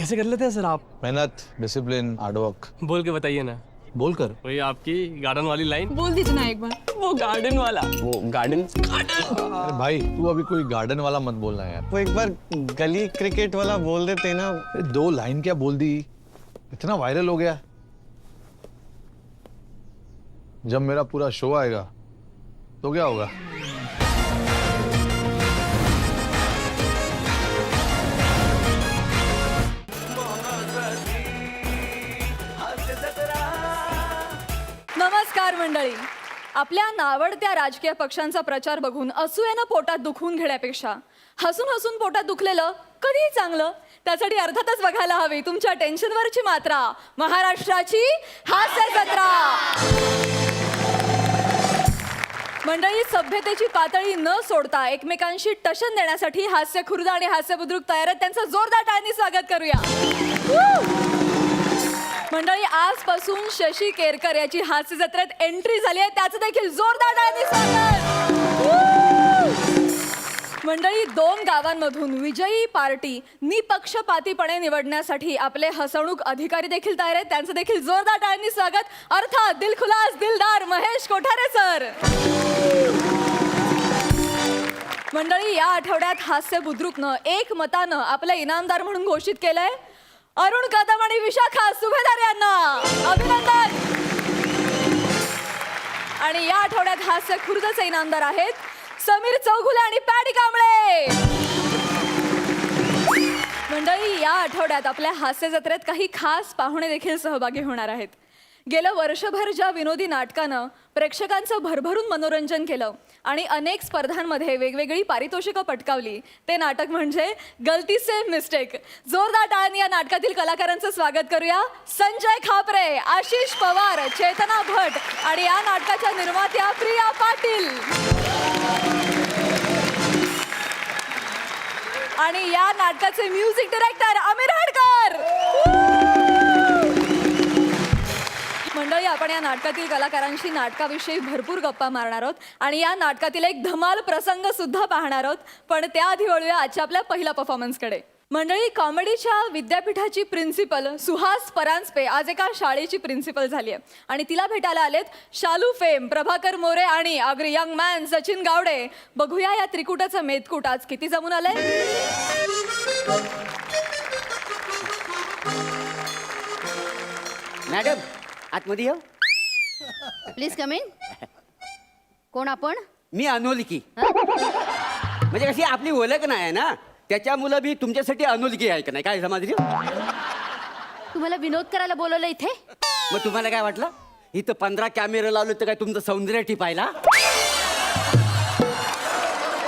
कैसे कर लेते हैं सर आप? मेहनत, डिसिप्लिन, हार्डवर्क। बोल के बताइए ना। बोलकर वही आपकी गार्डन वाली लाइन बोल दीजिए ना एक बार। वो गार्डन वाला वो गार्डन अरे भाई तू अभी कोई गार्डन वाला मत बोलना यार। वो एक बार गली क्रिकेट वाला बोल देते ना। अरे 2 लाइन क्या बोल दी, इतना वायरल हो गया। जब मेरा पूरा शो आएगा तो क्या होगा? नमस्कार मंडळी. आपल्या नावडत्या राजकीय पक्षांचा प्रचार बघून असूयानं पोटात दुखवून घेण्यापेक्षा हसून हसून पोटात दुखलेलं कधीही चांगलं. त्यासाठी अर्थातच बघायला हवी तुमच्या टेन्शनवरची मात्रा, महाराष्ट्राची हास्य जत्रा. मंडळी, सभ्यतेची पातळी न सोडता एकमेकांशी टशन देण्यासाठी हास्य खुर्द आणि हास्य बुद्रुक तयार आहेत. त्यांचं जोरदार टाळ्यांनी स्वागत करूया. मंडळी, आजपासून शशी केरकर याची हास्य जत्रेत एंट्री झाली आहे. त्याचं देखील जोरदार टाळ्यांनी स्वागत. मंडळी, 2 गावांमधून विजयी पार्टी निपक्षपातीपणे निवडण्यासाठी आपले हसवणूक अधिकारी देखील तयार आहेत. त्यांचं देखील जोरदार टाळ्यांनी स्वागत. अर्थात दिलखुलास दिलदार महेश कोठारे सर. मंडळी, या आठवड्यात हास्य बुद्रुकनं एक मतानं आपले इनामदार म्हणून घोषित केलंय अरुण कदम आणि विशाखा सुभेदार यांना. अभिनंदन. आणि या आठवड्यात हास्य खुर्दचे इनामदार आहेत समीर चौगुले आणि पॅडी कांबळे. मंडळी, या आठवड्यात आपल्या हास्य जत्रेत काही खास पाहुणे देखील सहभागी होणार आहेत. गेलं वर्षभर ज्या विनोदी नाटकानं प्रेक्षकांचं भरभरून मनोरंजन केलं आणि अनेक स्पर्धांमध्ये वेगवेगळी पारितोषिकं पटकावली, ते नाटक म्हणजे गलती से मिस्टेक. जोरदार टाळ्यांनी या नाटकातील कलाकारांचं स्वागत करूया. संजय खापरे, आशिष पवार, चेतना भट आणि या नाटकाच्या निर्मात्या प्रिया पाटील. आणि या नाटकाचे म्युझिक डायरेक्टर आमिर हडकर. मंडळी, आपण या नाटकातील कलाकारांशी नाटकाविषयी भरपूर गप्पा मारणार आहोत आणि या नाटकातील एक धमाल प्रसंग सुद्धा पाहणार आहोत. पण त्याआधी वळूया आजच्या आपल्या पहिल्या परफॉर्मन्सकडे. मंडळी, कॉमेडीच्या विद्यापीठाची प्रिन्सिपल सुहास परांजपे आज एका शाळेची प्रिन्सिपल झाली आहे आणि तिला भेटायला आलेत शालू फेम, प्रभाकर मोरे आणि angry young man Sachin Gawade. बघूया या त्रिकुटाचं मेदकूट आज किती जमून आलंय. मॅडम, आतमध्ये येऊ. Please come in. कोण आपण? मी अनोलकी. म्हणजे कशी आपली ओळख नाही आहे ना, त्याच्यामुळं मी तुमच्यासाठी अनोलकी आहे का नाही, काय समजली? तुम्हाला विनोद करायला बोलवलं इथे? मग तुम्हाला काय वाटलं इथं 15 कॅमेरे लावले तर काय तुमचं सौंदर्य टिपायला?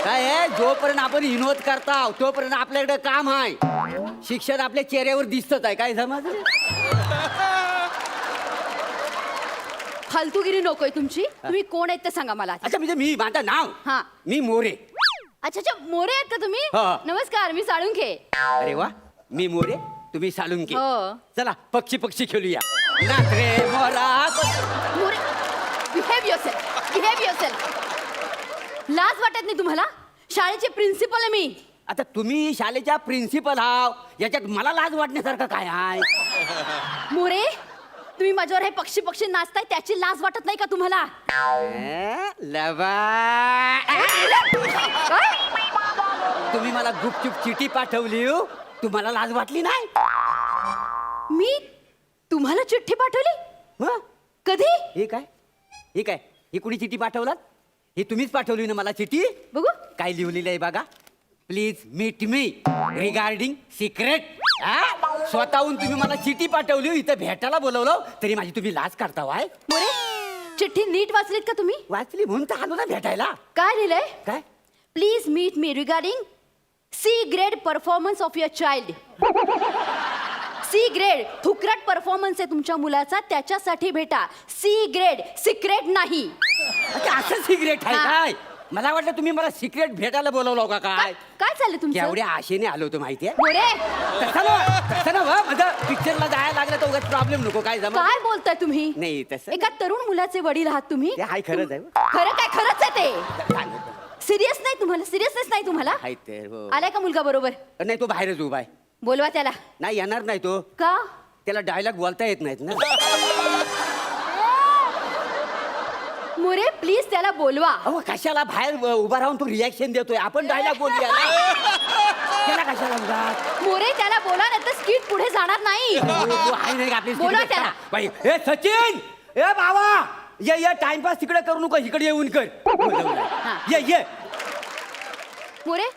काय आहे, जोपर्यंत आपण विनोद करता तोपर्यंत आपल्याकडे काम आहे. शिक्षण आपल्या चेहऱ्यावर दिसतच आहे, काय समजलं? फालतूगिरी नकोय तुमची. तुम्ही कोण आहेत ते सांगा मला. अच्छा, म्हणजे मी माझं नाव? हा. मी मोरे. अच्छा अच्छा, मोरे आहेत का तुम्ही? हा. नमस्कार, मी साळुंखे. अरे वा, मी मोरे, तुम्ही साळुंके. हो. चला पक्षी पक्षी खेळूया. नाच रे मोरा. More, behave yourself, behave yourself. लाज वाटत नाही तुम्हाला? शाळेचे प्रिन्सिपल आहे मी. आता तुम्ही शाळेच्या प्रिन्सिपल आहात, याच्यात मला लाज वाटण्यासारखं काय आहे? मोरे, तुम्ही माझ्यावर हे पक्षी पक्षी नाचताय त्याची लाज वाटत नाही का तुम्हाला? तुम्ही मला गुपचूप चिठी पाठवली हो, तुम्हाला लाज वाटली नाही? मी तुम्हाला चिठ्ठी पाठवली? हं? कधी? हे काय, हे काय, ही कुणी चिठी पाठवलात? ही तुम्हीच पाठवली ना मला चिठी? बघू. काय लिहिलेलं आहे बघा. Please meet me regarding secret. स्वतःहून तुम्ही मला चिठी पाठवली, इथं भेटायला बोलवलं तरी माझी तुम्ही लाज करता वाय? मोरे, चिठ्ठी नीट वाचलीत का तुम्ही? वाचली म्हणून तर आलो ना भेटायला. काय लिहिलंय? काय? Please meet me regarding C grade performance of your child. C grade फुकट परफॉर्मन्स आहे तुमच्या मुलाचा, त्याच्यासाठी भेटा. सी ग्रेड, सिक्रेट नाही. अच्छा, असं सिक्रेट आहे हा. काय? मला वाटलं तुम्ही मला सिक्रेट भेटायला बोलवलं का काय? काय चाललं तुमचं? एवढ्या आशेने आलो होतो माहितीये. मोरे, तसं ना माझं पिक्चरला जायला लागलं तर उगाच प्रॉब्लेम नको. काय जमा काय बोलताय तुम्ही? नाही तसं एका तरुण मुलाचे वडील आहात तुम्ही. ते हाय, खरंच आहे. खरं काय? खरंच आहे ते. सिरियस नाही तुम्हाला? सिरियसनेस नाही तुम्हाला? हाय तर हो. आलाय का मुलगा बरोबर? नाही, तो बाहेरच उभा आहे. बोलवा त्याला. नाही येणार नाही तो, का? त्याला डायलॉग बोलता येत नाहीत ना. मोरे प्लीज त्याला बोलवा. अहो कशाला बाहेर उभा राहून तो रिॲक्शन देतोय, आपण डायलॉग बोलूया ना. त्याला कशाला उगाच? मोरे त्याला बोला नाही तर स्किट पुढे जाणार नाही. तो आहे नाही का आपली बोला स्क्रिप्ट? त्याला. बाई, ए सचिन, ए बाबा, ये टाइमपास तिकडे करू नको, इकडे येऊन कर. हा. ये मोरे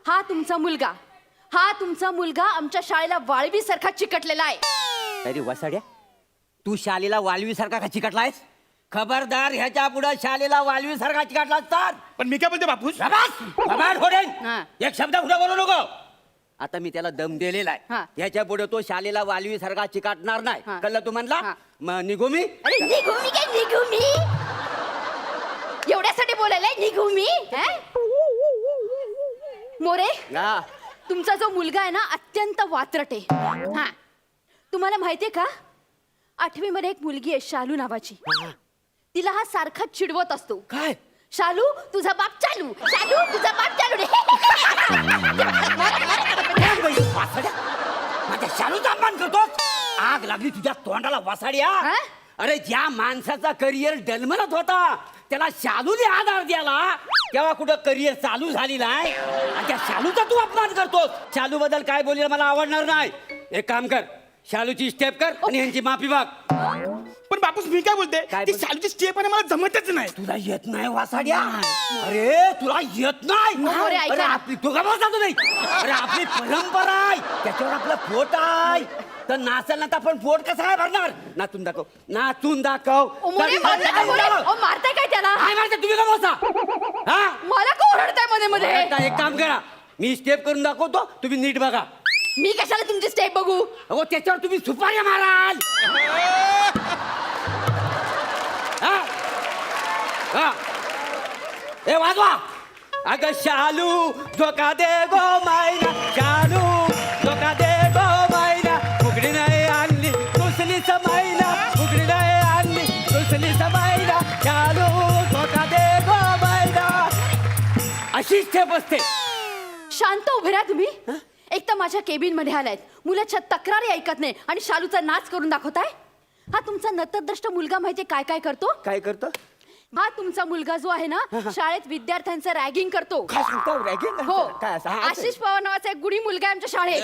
हा तुमचा मुलगा आमच्या शाळेला वाळवी सारखा चिकटलेला आहे. अरे वसाड्या, तू शालेला वालवी सारखा का चिकटलायस? खबरदार, ह्याच्या पुढे शालेला वालवी सारखा चिकटला तर. पण मी काय बोलते बापूस, हा. एक शब्द पुढे बोलू नको. आता मी त्याला दम दिलेला हा. आहे, ह्याच्या पुढे तो शालेला वालवी सारखा चिकाटणार नाही. हा. कळलं तू म्हणला? हा. मग निघू मी? अरे निघू मी एवढ्यासाठी बोलायला निघू मी हं? मोरे हा. तुमचा जो मुलगा आहे ना अत्यंत वात्रट आहे. हा तुम्हाला माहितीये का 8वी मध्ये एक मुलगी आहे शालू नावाची. तिला हा सारखा चिडवत असतो. काय? शालू तुझा बाप चालू, शालू तुझा बाप चालू रे. काय बाई, वासाड्या, माझ्या शालूचा अपमान करतोस? आग लागली तुझ्या तोंडाला वासाड्या. हा? अरे ज्या माणसाचा करिअर डलमलत होता त्याला शालूने आधार द्याला, तेव्हा कुठं करिअर चालू झालेला आहे आणि त्या शालूचा तू अपमान करतोस. शालू बद्दल काय बोललेलं मला आवडणार नाही. एक काम कर, शालूची स्टेप कर आणि यांची माफी माग. पण बापूस मी काय बोलते, काय ती बोलते? शालूची स्टेप आहे मला जमतच नाही. तुला येत नाही वासाड्या? अरे तुला येत नाही? अरे, ऐका अरे ना. आपली तुला बसतो नाही. अरे आपली परंपरा आहे, त्याच्यावर आपलं पोट आहे. तर नाचल ना तर आपण पोट कसं काय भरणार? नाचून दाखव, नाचून दाखव. मोरे मारताय काय त्याला? काय मारते तुम्ही? का बसा? हा? मला का ओरडताय मध्ये मध्ये? आता एक काम करा, मी स्टेप करून दाखवतो, तुम्ही नीट बघा. मी कशाला तुमची स्टेप बघू? अहो त्याच्यावर तुम्ही सुपाऱ्या माराल. हा? हा. ए वाजवा. अगं शालू धोका दे गो मायना, शालू धोका दे गो मायना, फुगडी नाही आणली दुसरी समायना, फुगडी नाही आणली दुसरी समायना, शालू धोका दे गो मायना. अशी स्टेप असते. शांत उभे राहा तुम्ही. एक तर माझ्या केबिन मध्ये आलायत, मुलाच्या तक्रारी ऐकत नाही आणि शालूचा नाच करून दाखवताय. हा तुमचा नतद्रष्ट मुलगा माहितीये काय काय करतो? काय करतो? हा तुमचा मुलगा जो आहे ना शाळेत विद्यार्थ्यांचं रॅगिंग करतो. काय सांगतो? रॅगिंग? हो काय असं? हा, आशिष पवार नावाचा एक गुणी मुलगा आहे आमच्या शाळेत.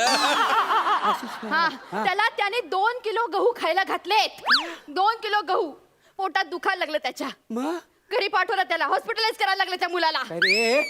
हा त्याला त्याने 2 किलो गहू खायला घातलेत. 2 किलो गहू पोटात दुखायला लागलं त्याच्या. मग? घरी पाठवलं त्याला, हॉस्पिटलाइज करायला लागलं त्या मुलाला. अरे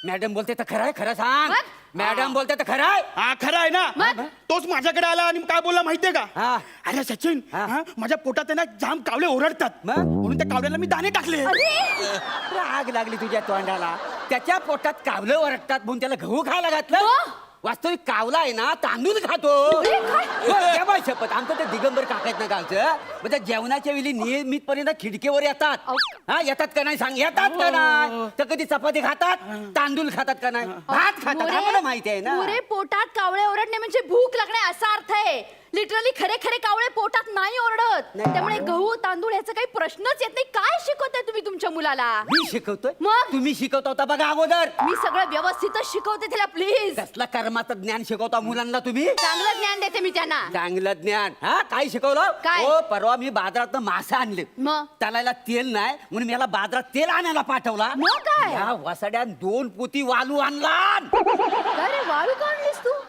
मॅडम बोलते तर खरं आहे, खरं सांग. मग? मॅडम बोलते तर खरं आहे. हा खरं आहे ना. मग? तोच माझ्याकडे आला आणि काय बोलला माहितीये का? हा. अरे सचिन, हा. हा, माझ्या पोटात आहे ना जाम कावळे ओरडतात, मग? म्हणून त्या कावळ्याला मी दाणे टाकले. अरे, आग लागली तुझ्या तोंडाला. त्याच्या पोटात कावलं ओरडतात म्हणून त्याला गहू खायला घातलं. मग? वास्तविक कावला आहे ना तांदूळ खातो. अरे, काय? हो, तेव्हा शपथ आमचं ते दिगंबर काका आहेत ना गावचं, म्हणजे जेवणाच्या वेळी नियमितपणे खिडकीवर येतात. अहो. हा येतात का नाही सांग? येतात का नाही? तर कधी चपाती खातात, तांदूळ खातात का नाही, भात खातात? आम्हाला माहिती आहे ना. मोरे पोटात कावळे ओरडणे म्हणजे भूक लागणे असा अर्थ आहे. लिटरली खरे खरे कावळे पोटात नाही ओरडत. नाही. त्यामुळे गहू तांदूळ याचा काही प्रश्नच येत नाही. काय शिकवताय तुम्ही तुमच्या मुलाला? मी शिकवतोय? मग? तुम्ही शिकवता होता बघा अगोदर. मी सगळं व्यवस्थितच शिकवते तिला प्लीज. कसला कर्माचं ज्ञान शिकवता मुलांना तुम्ही? चांगलं ज्ञान देते मी त्यांना. चांगलं ज्ञान. हा काय शिकवलं? काय? हो परवा मी बाजारात मासे आणले, मग? त्याला तेल नाही म्हणून मी याला बाजारात तेल आणायला पाठवला. मग काय? या वसाड्यान 2 पोती वालू आणला. अरे वाळू का आणलीस तू?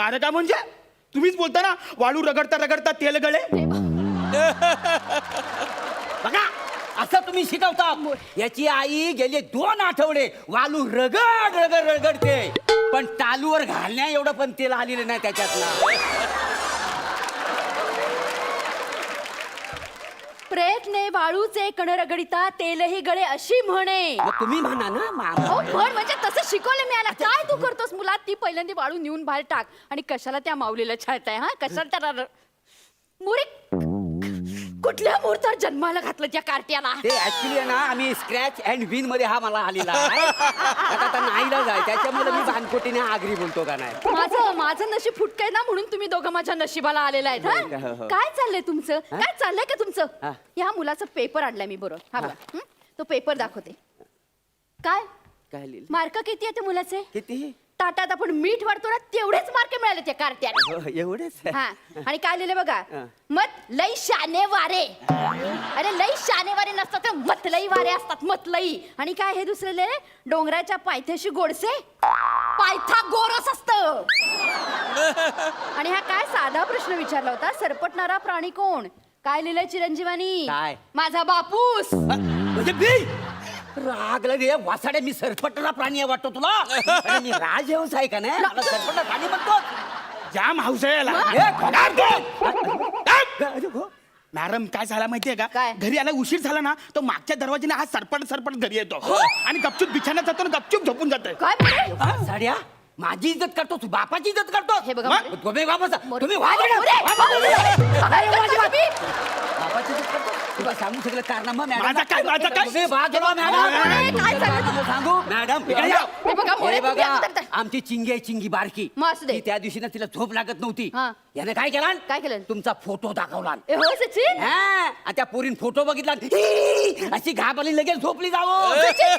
अरे का म्हणजे तुम्हीच बोलता ना, वाळू रगडता रगडता तेल गळे. बघा असं तुम्ही शिकवता. याची आई गेले 2 आठवडे वालू रगड रगड रगडते, पण टालूवर घालण्या एवढं पण तेल आलेलं नाही त्याच्यातलं. प्रयत्ने वाळूचे कण रगडिता तेलही गळे अशी म्हणे. मग तुम्ही म्हणा ना मामा. अहो, म्हण म्हणजे तसं शिकवलं मी आला. काय तू करतोस मुला? ती पहिल्यांदा वाळू नेऊन बाहेर टाक आणि कशाला त्या माऊलीला छळताय? हा कशाला त्याला मुरे कुठल्या मुहूर्तावर जन्माला घातलं त्या कार्ट्याला? ते ऍक्च्युली ना आम्ही स्क्रॅच अँड विन मध्ये हा मला आलेला आहे. आता नाहीला जाय, त्याच्यामुळे मी बानकोटीने आगरी बोलतो का नाही. माझं नशीब फुटकय ना म्हणून तुम्ही दोघं माझ्या नशिबाला आलेला आहेत. हा? हो. काय चाललंय तुमचं? काय चाललंय का तुमचं? हा. या मुलाचा पेपर आणलाय मी बरोबर. हा बघा. तो पेपर दाखवते. काय काय लिहिलं? मार्क किती आहे त्या मुलाचे? किती? ताटात आपण मीठ वाढतो ना तेवढेच मार्क मिळाले त्या कार्ट्याला. एवढेच हा आणि काय लिहिले बघा, मत लई शाने वारे. अरे लई शाने वारे नसतात तर मतलई वारे असतात, मतलई. आणि काय हे दुसरे लिहिले, डोंगराच्या पायथ्याशी गोडसे पायथा गोरस असत. आणि हा काय साधा प्रश्न विचारला होता, सरपटणारा प्राणी कोण? काय लिहिलंय चिरंजीवानी? काय? माझा बापूस. म्हणजे मी रागला रे वासाडे, मी सरपटणारा प्राणी आहे वाटतो तुला? अरे मी राजहंस आहे का नाही? मला सरपटणारा प्राणी म्हणतो. जाम हाऊस आहे याला. मॅडम काय झाला माहितीये का, काय? घरी आला उशीर झाला ना तो मागच्या दरवाजाने हा सरपट सरपट घरी येतो आणि गपचूप बिछाण्यात जातो आणि गपचूप झोपून जातोय. काय म्हणे? साड्या माझी इज्जत करतो तू, बापाची इज्जत करतो. हे बघा, मग तुम्ही बापाचा तुम्ही मोरे, बापाची इज्जत करतो. तुला सांगू सगळं कारनामा मॅडम. माझा काय? तुम्ही वाजवा मॅडम. काय चाललं? सांगू मॅडम इकडे या. हे बघा, मोरे, हे तुम्ही बघा, आता तर- आमची चिंगी आहे, चिंगी बारकी. मग असू दे. ती त्या दिवशी ना तिला झोप लागत नव्हती. हा. याने काय केलं? काय केलं? तुमचा फोटो दाखवला. ए, हो सचिन. हा, आणि त्या पोरीन फोटो बघितला ही, अशी घाबरली, लगेच झोपली जावं. सचिन,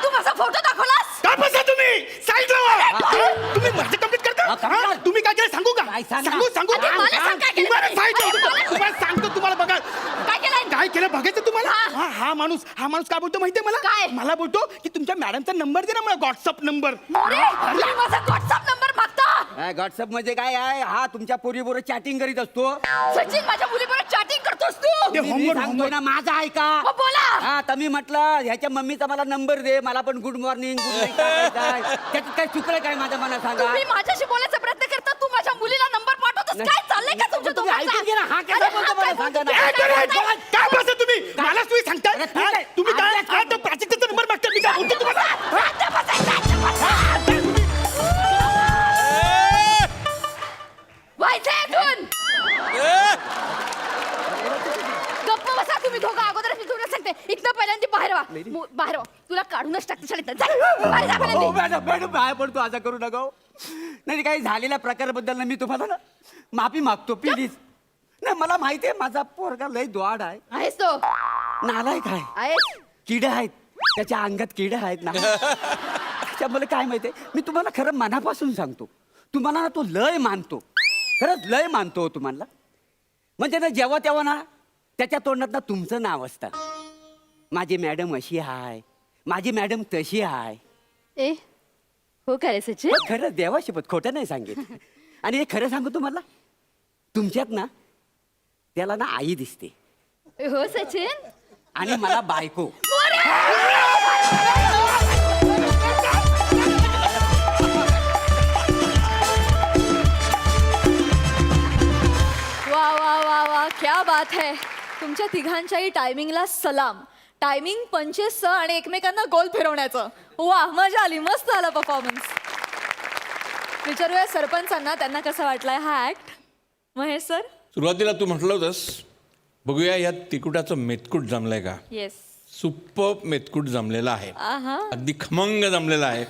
तू माझा फोटो दाखवलास? काय बसा तुम्ही साईडला व्हा. तुम्ही मर्जी कंप्लीट करता हा, करणार. हा? तुम्ही काय केलं सांगू का? काय सांग ना? सांगू सांगू अरे, मला सांग काय केलं? तुम्हाला सांगितलं अरे, होतं. मला- तुम्हाला सांगतो, तुम्हाला बघा काय केलंय? काय केलं बघायचं तुम्हाला. हा. हा माणूस काय बोलतो माहितीये मला? काय? मला बोलतो की तुमच्या मॅडमचा नंबर दे ना मला, व्हॉट्सअप नंबर. मोरे, तुम्ही माझा व्हॉट्सअप नंबर मागता? व्हॉट्सअप मध्ये काय आहे? हा तुमच्या पोरीबरोबर चॅटिंग करीत असतो. सचिन, माझ्या मुलीबरोबर चॅटिंग करतोस तू? ते मी होमवर्क सांगतोय ना, माझा आहे का? मग बोला. हा तर मी म्हटलं ह्याच्या मम्मीचा मला नंबर दे, मला पण गुड मॉर्निंग गुड नाईट त्याच्यात काय चुकलं काय माझ्या मनात सांगा. तुम्ही माझ्याशी बोलायचा प्रयत्न करता, तू माझ्या मुलीला नंबर पाठवतोस. नाही. काय चाललंय का तुमच्या तुम्ही दोघांचं? ऐकून घे ना, हा कसा अरे, बोलतो मला काय सांगा बोलतो? ना. काय बसा तुम्ही मला तुम्ही सांगताय अरे, ठीक हा? आहे. तुम्ही काय अभ्यास हा, तो प्राजक्ताचा नंबर मागता मी काय बोलतो तुम्हाला. व्हायचंय इथून. गप्प बसा तुम्ही दोघं. अगोदरच मी तुला सांगते, इथनं पहिल्यांदा बाहेर व्हा. बाहेर व्हा. तुला काढूनच टाकते शाळेत. जा, बाहेर जा हो, पहिल्यांदा. मॅडम मॅडम बाहेर पडतो, असं करू नका हो. नाही काही झालेल्या प्रकाराबद्दल ना मी तुम्हाला ना माफी मागतो प्लीज. नाही मला माहिती आहे माझा पोरगा लय द्वाड आहे, आहेस तो? नालायक आहे, आहेस? किडे आहेत त्याच्या अंगात, किडे आहेत ना. त्याच्यामुळे काय माहितीये, मी तुम्हाला खरं मनापासून सांगतो, तुम्हाला ना तो लय मानतो, खरंच लय मानतो तुम्हाला. म्हणजे ना जेव्हा तेव्हा ना त्याच्या तोंडात ना तुमचं नाव असतं. माझी मॅडम अशी आहे, माझी मॅडम तशी आहे. ए, हो का रे सचिन? खरं देवाशपथ, खोटं नाही सांगेल. आणि हे खरं सांगू तुम्हाला, तुमच्यात ना त्याला ना आई दिसते हो सचिन. आणि मला बायको. वा वा वा वा, क्या बात है. तुमच्या तिघांच्याही टायमिंगला सलाम. टायमिंग 25 आणि एकमेकांना गोल फिरवण्याचं. वा, मजा आली, मस्त आला परफॉर्मन्स. विचारूया सरपंचांना त्यांना कसा वाटलाय हा ऍक्ट. महेश सर. सुरुवातीला तू म्हटलं होतंस बघूया या तिकुटाचं मेतकूट जमलंय का. येस. सुप्प मेतकूट जमलेला आहे, आहा. अगदी खमंग जमलेला आहे.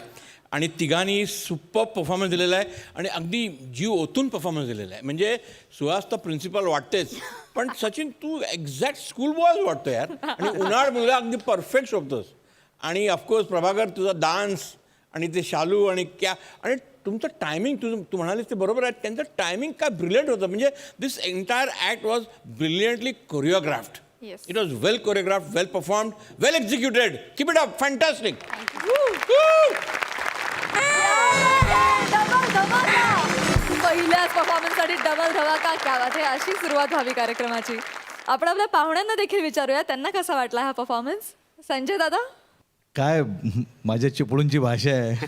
आणि तिघांनी सुप्प परफॉर्मन्स दिलेला आहे आणि अगदी जीव ओतून परफॉर्मन्स दिलेला आहे. म्हणजे सुहास तर प्रिन्सिपल वाटतेच, पण सचिन तू एक्झॅक्ट स्कूल बॉयज वाटतो यार. आणि उन्हाळ मुलगा अगदी परफेक्ट शोभतोस. आणि ऑफकोर्स प्रभाकर तुझा डान्स आणि ते शालू आणि क्या, आणि तुमचं टायमिंग तू म्हणालीस ते बरोबर आहे. त्यांचं टायमिंग काय ब्रिलियंट होतं. म्हणजे this entire act was brilliantly choreographed. Yes. It was well choreographed, well performed, well executed. Keep it up, fantastic. पहिल्याच परफॉर्मन्ससाठी डबल धमाका. क्या बात आहे. अशी सुरुवात व्हावी कार्यक्रमाची. आपण आपल्या पाहुण्यांना देखील विचारूया त्यांना कसा वाटला हा परफॉर्मन्स. संजय दादा. काय माझ्या चिपळूणची भाषा आहे,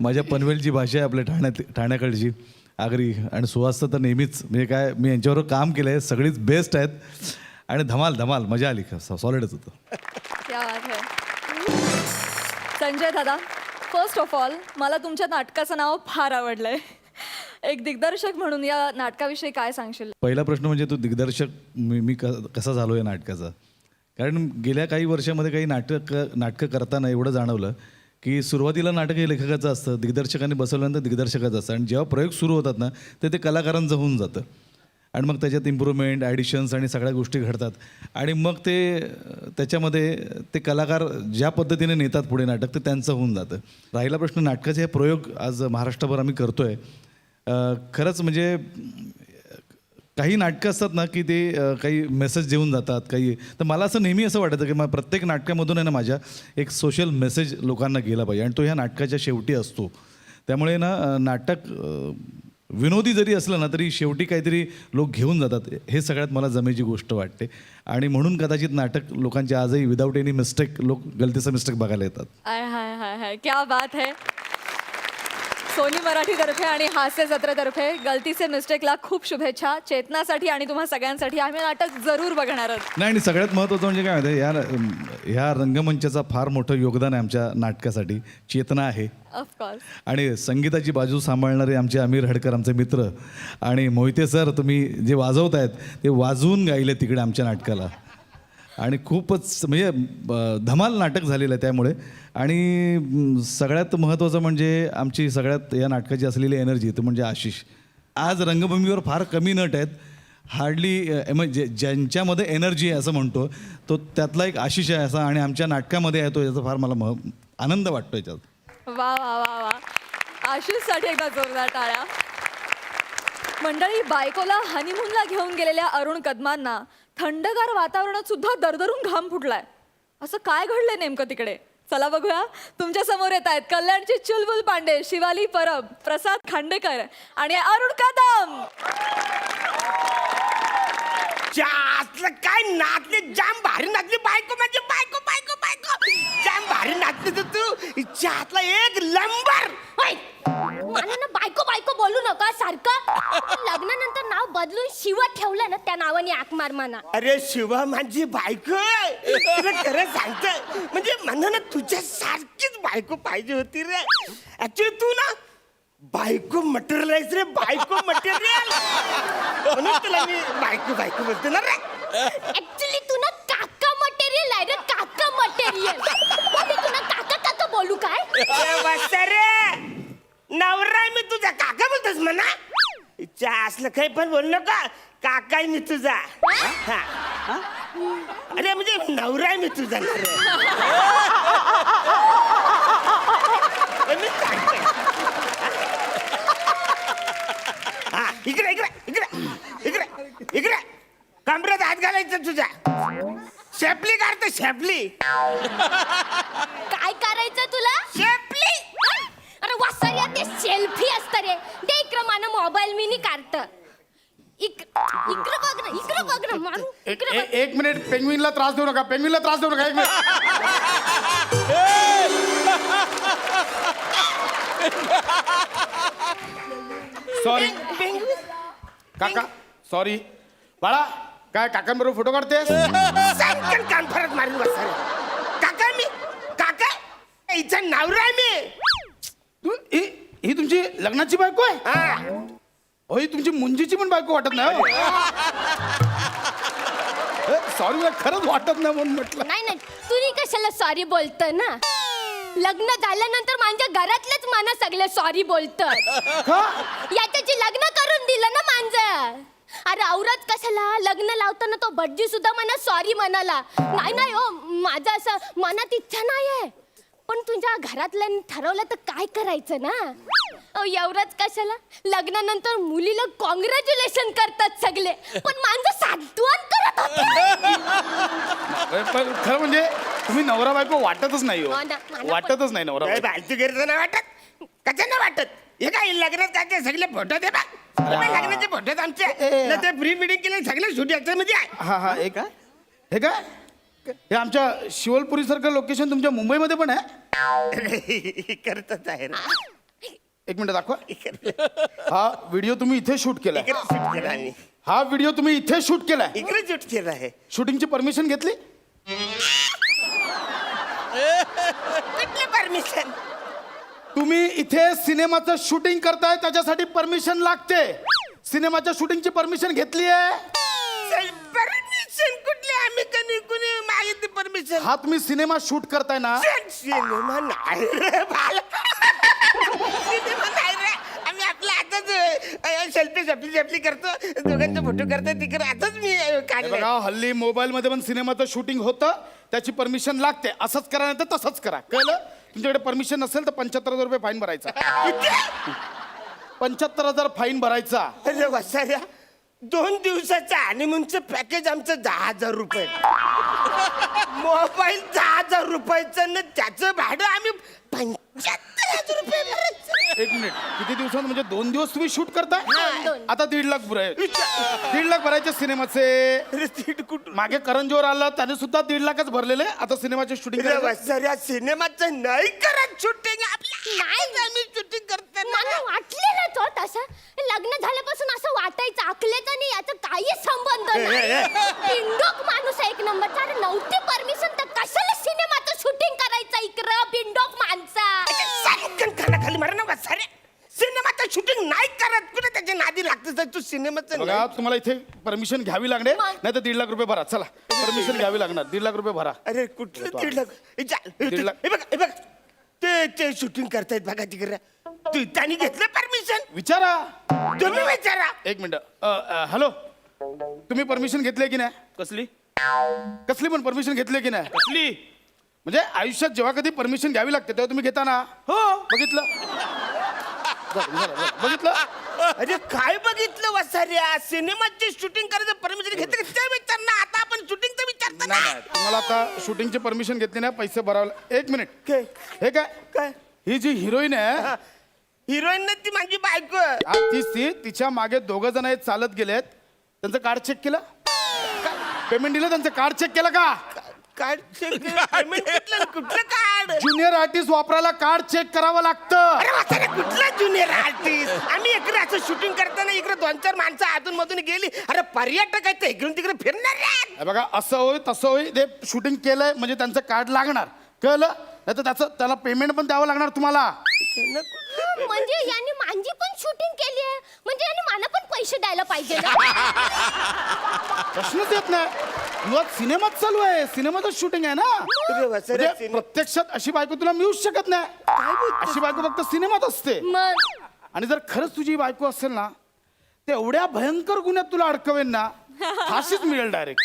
माझ्या पनवेलची भाषा आहे, आपल्या ठाण्याकडची आगरी. आणि सुहास तर नेहमीच, म्हणजे काय, मी यांच्याबरोबर काम केलं आहे, सगळीच बेस्ट आहेत. आणि धमाल धमाल मजा आली, सॉलिडच होतं. क्या बात आहे. संजय दादा, फर्स्ट ऑफ ऑल मला तुमच्या नाटकाचं नाव फार आवडलंय. एक दिग्दर्शक म्हणून या नाटकाविषयी काय सांगशील. पहिला प्रश्न म्हणजे तो दिग्दर्शक मी कसा झालो या नाटकाचा. कारण गेल्या काही वर्षामध्ये काही नाटकं करताना एवढं जाणवलं की सुरुवातीला नाटक हे लेखकाचं असतं, दिग्दर्शकांनी बसवल्यानंतर दिग्दर्शकाचं असतं, आणि जेव्हा प्रयोग सुरू होतात ना ते कलाकारांचं होऊन जातं. आणि मग त्याच्यात इम्प्रूव्हमेंट ॲडिशन्स आणि सगळ्या गोष्टी घडतात आणि मग ते त्याच्यामध्ये ते कलाकार ज्या पद्धतीने नेतात पुढे नाटक ते त्यांचं होऊन जातं. राहिला प्रश्न नाटकाचे हे प्रयोग आज महाराष्ट्रभर आम्ही करतो आहे. खरंच म्हणजे काही नाटकं असतात ना की ते काही मेसेज देऊन जातात काही. तर मला असं नेहमी असं वाटायचं की प्रत्येक नाटकामधून आहे ना माझ्या एक सोशल मेसेज लोकांना गेला पाहिजे आणि तो ह्या नाटकाच्या शेवटी असतो. त्यामुळे ना नाटक विनोदी जरी असलं ना तरी शेवटी काहीतरी लोक घेऊन जातात हे सगळ्यात मला जमेची गोष्ट वाटते. आणि म्हणून कदाचित नाटक लोकांचे आजही विदाऊट एनी मिस्टेक लोक गलतीचं मिस्टेक बघायला येतात. आय हाय हाय हाय क्या बात है. सोनी मराठीतर्फे आणि हास्य जत्रेतर्फे गलतीचे मिस्टेकला खूप शुभेच्छा. चेतनासाठी आणि तुम्हा सगळ्यांसाठी आम्ही नाटक जरूर बघणार आहोत. नाही आणि सगळ्यात महत्त्वाचं म्हणजे काय माहिती ह्या रंगमंचाचा फार मोठं योगदान आहे आमच्या नाटकासाठी. चेतना आहे ऑफकोर्स. आणि संगीताची बाजू सांभाळणारे आमचे अमीर हडकर आमचे मित्र आणि मोहिते सर तुम्ही जे वाजवत आहेत ते वाजवून गायले तिकडे आमच्या नाटकाला आणि खूपच म्हणजे धमाल नाटक झालेलं आहे त्यामुळे. आणि सगळ्यात महत्त्वाचं म्हणजे आमची सगळ्यात या नाटकाची असलेली एनर्जी तो म्हणजे आशिष. आज रंगभूमीवर फार कमी नट आहेत हार्डली म्हणजे ज्यांच्यामध्ये एनर्जी आहे असं म्हणतो तो त्यातला एक आशिष आहे असा आणि आमच्या नाटकामध्ये आहे तो याचा फार मला आनंद वाटतो याच्यात. वा वा वा वा. आशिषसाठी एकदा जोरदार टाळ्या. मंडळी बायकोला हनीमूनला घेऊन गेलेल्या अरुण कदमांना थंडगार वातावरणात सुद्धा दरदरून घाम फुटलाय. असं काय घडलंय नेमकं तिकडे? चला बघूया. तुमच्या समोर येत आहेत कल्याणची चुलबुल पांडे, शिवाली परब, प्रसाद खांडेकर आणि अरुण कदम. काय नाचले जाम भारी नाचली बायको म्हणजे बायको बायको बायको जाम भारी नाचली तर तू चातला एक नंबर. मला ना बायको बायको बोलू नका सारखं. लग्नानंतर नाव बदलून शिवा ठेवलं ना त्या नावाने आक मार म्हणा. अरे शिवा माझी बायको आहे. तुला खरं सांगतोय म्हणजे म्हणा ना तुझ्या सारखीच बायको पाहिजे होती रे. ऍक्च्युली तू ना बायको मटेरियल आहेस रे. बायको मटेरियल म्हणून तुला मी बायको बायको बोलते ना रे. ऍक्च्युली तू ना काका मटेरियल आहे रे. काका मटेरियल. तू ना काका काका बोलू काय? रे नवरा मी तुझा काका बोलतोस म्हणा. इच्छा असलं काही पण बोल नका. काका आहे मी तुझा. हा. अरे म्हणजे नवरा आहे मी तुझा ना रे. मी सांगतोय. हा इकडे इकडे इकडे इकडे इकडे कमरेत हात घालायचं तुझ्या. शेपली काढतो शेपली. काय करायचं तुला? शेपली. अरे वासाऱ्या ते सेल्फी असतं रे. दे इकडं मला मोबाईल मी काढत. इकडं बघ ना इकडं बघ ना मारू. इकडं बघ. एक मिनिट पेंग्विनला त्रास देऊ नका. पेंग्विनला त्रास देऊ नका. एक मिनिट. सॉरी काका सॉरी. बाळा काय काकांबरोबर फोटो काढतेस? सांगन कान फरक मारून बसा रे. काका मी काका हिचा नवरा आहे मी. तू ही तुमची लग्नाची बायको आहे? हा. हो ही तुमची मुंजीची पण बायको वाटत नाही. सॉरी मला खरंच वाटत नाही म्हणून म्हटलं. नाही नाही तुम्ही कशाला सॉरी बोलत ना. लग्न झाल्यानंतर माझ्या घरातलेच मला सगळे सॉरी बोलतात. याच्याची लग्न करून दिलं ना माझं. अरे औरत कशाला लग्न लावताना तो भटजी सुद्धा मला सॉरी म्हणाला. नाही नाही हो माझं असं मनात इच्छा नाहीये. पण तुझ्या घरातल्यानी ठरवलं तर काय करायचं ना. एवढंच कशाला लग्नानंतर मुलीला कॉंग्रॅच्युलेशन करतात सगळे पण माझं साधवान करत होते. पण खरं म्हणजे तुम्ही नवरा बायको वाटतच नाही हो. हो ना, मला वाटतच नाही नवरा बायको. फालतू गरज नाही वाटत. कशा नाही वाटत. हे काय लग्नात काय सगळे फोटो दे बा. लग्नाचे फोटो आमचे ना ते प्री वेडिंग केले सगळे शूट याच्या मध्ये आहे. हा हा एक हे काय हे आमच्या शिवलपुरी सारखं लोकेशन तुमच्या मुंबईमध्ये पण आहे? करतच आहे रे. एक मिनिट दाखवा. हा व्हिडिओ तुम्ही इथे शूट केलाय. इकडे शूट केला आम्ही. हा व्हिडिओ तुम्ही इथे शूट केलाय. इकडे शूट केला आहे. शूटिंगची परमिशन घेतली? कुठली परमिशन? तुम्ही इथे सिनेमाचं शूटिंग करताय त्याच्यासाठी परमिशन लागते. सिनेमाच्या शूटिंगची परमिशन घेतली आहे? परमिशन कुठली? आम्ही कुणी मागितली परमिशन? हा तुम्ही सिनेमा शूट करताय ना? सिनेमा नाही रे बालका. सिनेमा नाही रे. आम्ही आपल्या हातात सेल्फी सेल्फी करतो दोघांचे फोटो करतो तिकडे आताच मी हे काढलं बघा हल्ली मोबाईल मध्ये पण सिनेमाचं शूटिंग होतं त्याची परमिशन लागते असंच करा नाही तर तसंच करा कळलं तुमच्याकडे परमिशन नसेल तर 75,000 रुपये फाईन भरायचा 75,000 फाईन भरायचा अरे वसाऱ्या 2 दिवसाचं हनीमूनचं पॅकेज आमचं 10,000 रुपये मोबाईल 10,000 रुपयाचं ना त्याचं भाडं आम्ही 75,000 रुपये भरायचं. एक मिनिट किती दिवसात म्हणजे 2 दिवस तुम्ही शूट करताय दोन. आता 1.5 लाख भराय 1.5 लाख भरायचे सिनेमाचे अरे सीट कुठं मागे करण जोहर आला त्याने सुद्धा 1.5 लाखच भरलेले आता सिनेमाचे शूटिंग अरे वसाऱ्या सिनेमाचं नाही करत शूटिंग आपल्या आम्ही शूटिंग करताना मला वाटलेलं तो तसं लग्न झाल्यापासून असं वाटायचं आखलेचं नाही याचा काही संबंध नाही पिंडोक माणूस आहे एक नंबरचा अरे नव्हती परमिशन तर कशाला सिनेमाचं शूटिंग करायचं इकडं पिंडोक माणसा खाली मारा ना वसाऱ्या सिनेमाचं शूटिंग नाही करत कुठे त्याच्या नादी लागतं तू सिनेमाचं बघा नाही. तुम्हाला इथे परमिशन घ्यावी लागणार नाही तर 1.5 लाख रुपये भरा चला परमिशन घ्यावी लागणार 1.5 लाख रुपये भरा अरे कुठलं 1.5 लाख हे चाल. 1.5 लाख. हे बघ ते शूटिंग करतायत बघा तिकडे तू त्यांनी घेतलं परमिशन विचारा तुम्ही विचारा एक मिनिट हॅलो तुम्ही परमिशन घेतली की नाही कसली कसली पण परमिशन घेतली की नाही कसली म्हणजे आयुष्यात जेव्हा कधी परमिशन घ्यावी लागते तेव्हा तुम्ही घेता ना हो बघितलं बघितलं अरे काय बघितलं वसाऱ्या सिनेमाची शूटिंग करायचं परमिशन घेतलं का ते विचार ना आता आपण शूटिंगचं विचारतो ना नाही तुम्हाला आता शूटिंगची परमिशन घेतली नाही पैसे भरावे एक मिनिट काय? हे काय काय ही जी हिरोईन आहे हिरोईन ती माझी बायको हा, तीच ती तिच्या मागे 2 जण आहेत चालत गेलेत त्यांचं कार्ड चेक केलं पेमेंट दिलं त्यांचं कार्ड चेक केलं का कार्ड कुठलं कार्ड ज्युनियर आर्टिस्ट वापरायला कार्ड चेक करावं लागतं अरे वसाऱ्या कुठलं ज्युनियर आर्टिस्ट आम्ही इकडे असं शूटिंग करताना इकडे 2-4 माणसं आतून मधून गेली अरे पर्यटक आहेत ते इकडून तिकडे फिरणार आहेत. हे बघा असं होय तसं होय ते शूटिंग केलंय म्हणजे त्यांचं कार्ड लागणार कळलं नाही तर त्याला पेमेंट पण द्यावं लागणार तुम्हाला म्हणजे यांनी माझी पण शूटिंग केली आहे म्हणजे यांनी मला पण पैसे द्यायला पाहिजे ना प्रश्नच येत नाही मुळात सिनेमात चालू आहे सिनेमाचं शूटिंग आहे ना अरे वसाऱ्या म्हणजे प्रत्यक्षात अशी बायको तुला मिळूच शकत नाही अशी बायको फक्त सिनेमात असते मग आणि जर खरंच तुझी बायको असेल ना ते एवढ्या भयंकर गुन्ह्यात तुला अडकवेन ना फाशीच मिळेल डायरेक्ट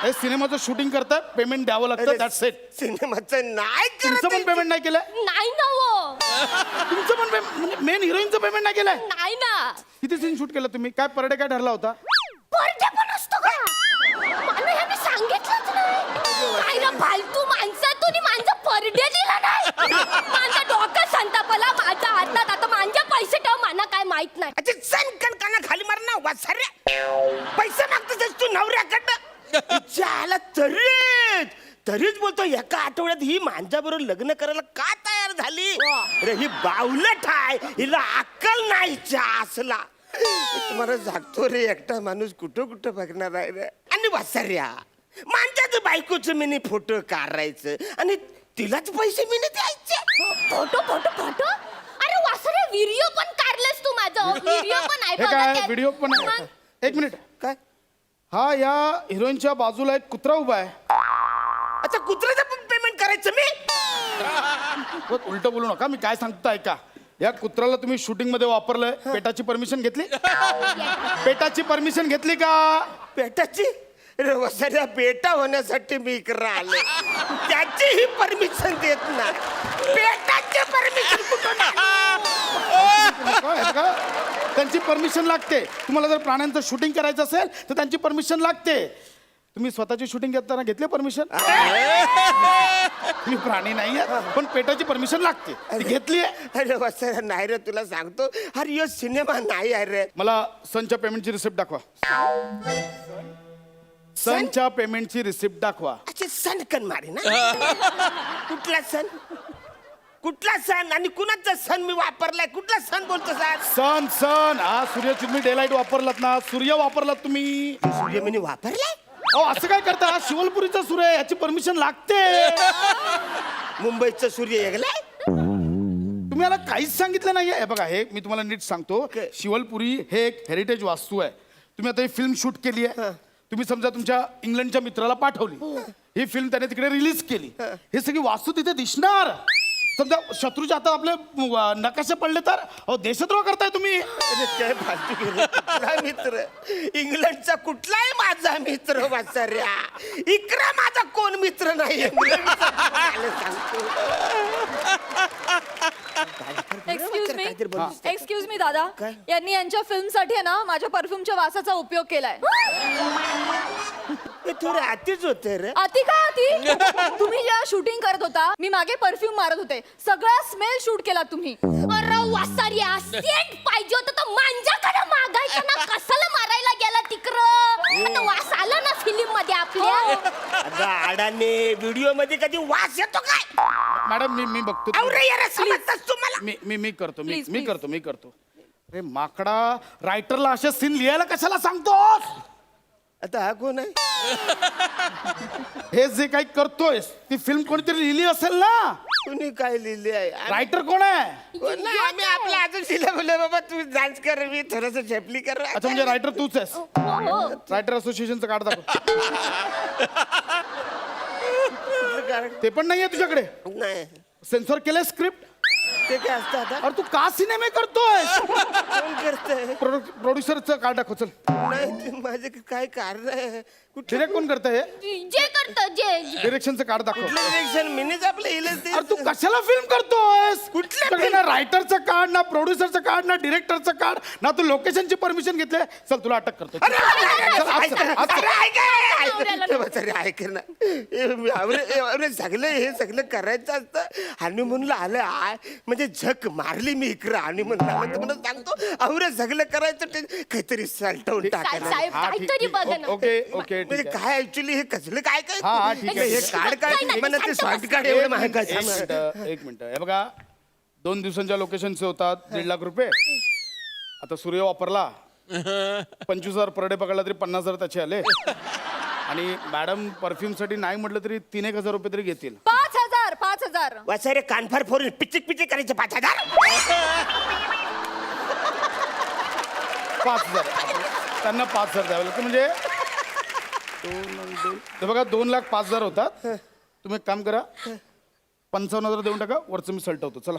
हे सिनेमाचं शूटिंग करतात पेमेंट द्यावं लागतं दॅट्स इट सिनेमाचं नाही तुमचं पण करत पेमेंट नाही केलंय नाही ना हो तुमचं पण म्हणजे मेन हिरोईनचं पेमेंट नाही केलंय नाही ना किती सीन शूट केलं तुम्ही काय पर डे काय ठरला होता परडे पण असतो का मला हे मी सांगितलंच नाही रे फालतू माणसं तुम्ही माझं परडे दिला नाही माझं डोकं संतापला माझ्या हातात आता माझे पैसे ठेव मला काय माहित नाही अच्छा सण कणकाना खाली मार ना वसाऱ्या पैसे मागतोस तू नवऱ्याकडनं आला तरीच बोलतो एका आठवड्यात ही माझ्याबरोबर लग्न करायला का तयार झाली अरे ही बावलट आहे हिला अक्कल नाही असला तुम्हाला सांगतो रे एकटा माणूस कुठं बघणार आहे रे आणि वसाऱ्या माझ्याच बायकोचं मी फोटो काढायचं आणि तिलाच पैसे मी द्यायचे फोटो फोटो फोटो अरे वासरे व्हिडिओ पण काढलेस तू माझं व्हिडिओ पण आहे हे बघा काय त्यात. व्हिडिओ पण आहे मग एक मिनिट काय हा या हिरोईनच्या बाजूला एक कुत्रा उभा आहे अच्छा कुत्र्याचं पण पेमेंट करायचं मी उलट बोलू नका मी काय सांगतो ऐका या कुत्र्याला तुम्ही शूटिंग मध्ये वापरलंय पेटाची परमिशन घेतली पेटाची परमिशन घेतली का पेटाची अरे वसाऱ्या बेटा होण्यासाठी मी इकडे आले त्याची ही परमिशन देत नाही पेटाची परमिशन कुठून हे बघा, त्यांची परमिशन लागते तुम्हाला जर प्राण्यांचं शूटिंग करायचं असेल तर त्यांची परमिशन लागते तुम्ही स्वतःची शूटिंग घेताना घेतली परमिशन तुम्ही प्राणी नाही आहे पण पेटाची परमिशन लागते ती घेतली आहे अरे वसाऱ्या नाही रे तुला सांगतो अरे यो सिनेमा नाही आहे रे मला सनच्या पेमेंटची रिसिप्ट दाखवा सनच्या पेमेंटची रिसिप्ट दाखवा अच्छा सण कन मारी ना कुठला सण आणि कुणाचा सण मी वापरलाय कुठला सण बोलतो सर सन हा सूर्य तुम्ही डेलाइट वापरलात ना सूर्य वापरलात तुम्ही सूर्य मी वापरलाय अहो असं काय करता हा शिवलपुरीचा सूर्य आहे याची परमिशन लागते मुंबईचं सूर्य एकलाय तुम्ही याला काहीच सांगितलं नाही आहे बघा हे मी तुम्हाला नीट सांगतो काय? शिवलपुरी हे एक हेरिटेज वास्तू आहे तुम्ही आता ही फिल्म शूट केली आहे तुम्ही समजा तुमच्या इंग्लंडच्या मित्राला पाठवली ही फिल्म त्याने तिकडे रिलीज केली ही सगळी वास्तू तिथे दिसणार समजा शत्रूच्या हातात आपले नकाशे पडले तर अहो देशद्रोह करताय तुम्ही. अरे काय फालतू केलं. कुठला मित्र इंग्लंडचा कुठलाही माझा मित्र वाचाऱ्या. इकरा माझा कोण मित्र नाही इंग्लंडचा. मला सांगतो. एक्सक्यूज मी दादा, यांनी यांच्या फिल्मसाठी आहे ना माझ्या परफ्यूमच्या वासाचा उपयोग केलाय. हे थोडं आतीच होते रे. अति काय अति? तुम्ही जेव्हा शूटिंग करत होता मी मागे परफ्यूम मारत होते, सगळा स्मेल शूट केला तुम्ही. अरे वासारिया सेंट पाहिजे होतं तर मांजाकडे मागायचं ना, कशाला मारायला गेला तिकडं? आता वास आला ना फिल्म मध्ये आपल्या. अगं आडाने व्हिडिओ मध्ये कधी वास येतो काय? मॅडम मी बघतो. अरे यार समजतास तुम्हाला. मी करतो. Please, me please. करतो. अरे माकडा, रायटरला असे सीन लिहायला कशाला सांगतोस? आता हा कोण आहे? हे जे काही करतोयस ती फिल्म कोणीतरी लिहिली असेल ना. कुणी काय लिहिले आहे? रायटर कोण आहे? कोण नाही, आम्ही आपलं अजून दिलं बोलले बाबा तू डान्स कर, मी थोडस झेपली कर. अच्छा म्हणजे रायटर तूच आहेस. रायटर असोसिएशनचं कार्ड दाखव. ते पण नाहीये तुझ्याकडे. नाही सेन्सॉर केलंय स्क्रिप्ट. ते काय असतं आता? अरे तू का सिनेमे करतोय? कोण करतंय? प्रोड्युसरचं कार्ड दाखव चल. नाही ते माझे काय कारण आहे? कुठलं डिरेक्ट कोण करतंय? जे करतं जे डिरेक्शनचं कार्ड दाखव. डिरेक्शन मीच आपलं इलं ते. अरे तू कशाला फिल्म करतोयस? कुठल्या ना रायटरचं कार्ड, ना प्रोड्युसरचं कार्ड, ना डिरेक्टरचं कार्ड, ना तू लोकेशनची परमिशन घेतले. चल तुला अटक करतो. अरे, अरे, अरे, चल, आज अरे, चल, आज चल. अरे, ऐक, ऐक, ऐक. अरे, ऐक ना. अरे, सगळं हे सगळं करायचं असतं. हनीमूनला आलं म्हणजे झक मारली मी इकडं हनीमूनला तुम्हाला सांगतो. अवरे सगळं करायचं ते काहीतरी सलटवून टाकायला. साहेब हा, ठीक, काहीतरी ठीक. बघा ना. ओके ओके म्हणजे ठीक आहे. काय ऍक्च्युली हे कसलं काय काय हा, ठीक आहे. हे कार्ड काय नाही, म्हणत ते शांत शॉर्ट बस. कार्ड एक एवढं मिनिट, महागाचं. एक मिनिट हे बघा 2 दिवसांच्या लोकेशनचे होतात 1.5 लाख रुपये. आता सूर्य वापरला 25,000 पर डे पकडला तरी 50,000 त्याचे आले. आणि मॅडम परफ्यूम साठी नाही म्हटलं तरी 3,000 रुपये तरी घेतील. 5,000. वासारे कानफार फोडून पिचिक पिचिक करायचे 5,000. 5,000 त्यांना 5,000 द्यावे लागतं. म्हणजे हे बघा 2,05,000 होतात. तुम्ही एक काम करा 55,000 देऊन टाका, वरचं मी सलटवतो. चला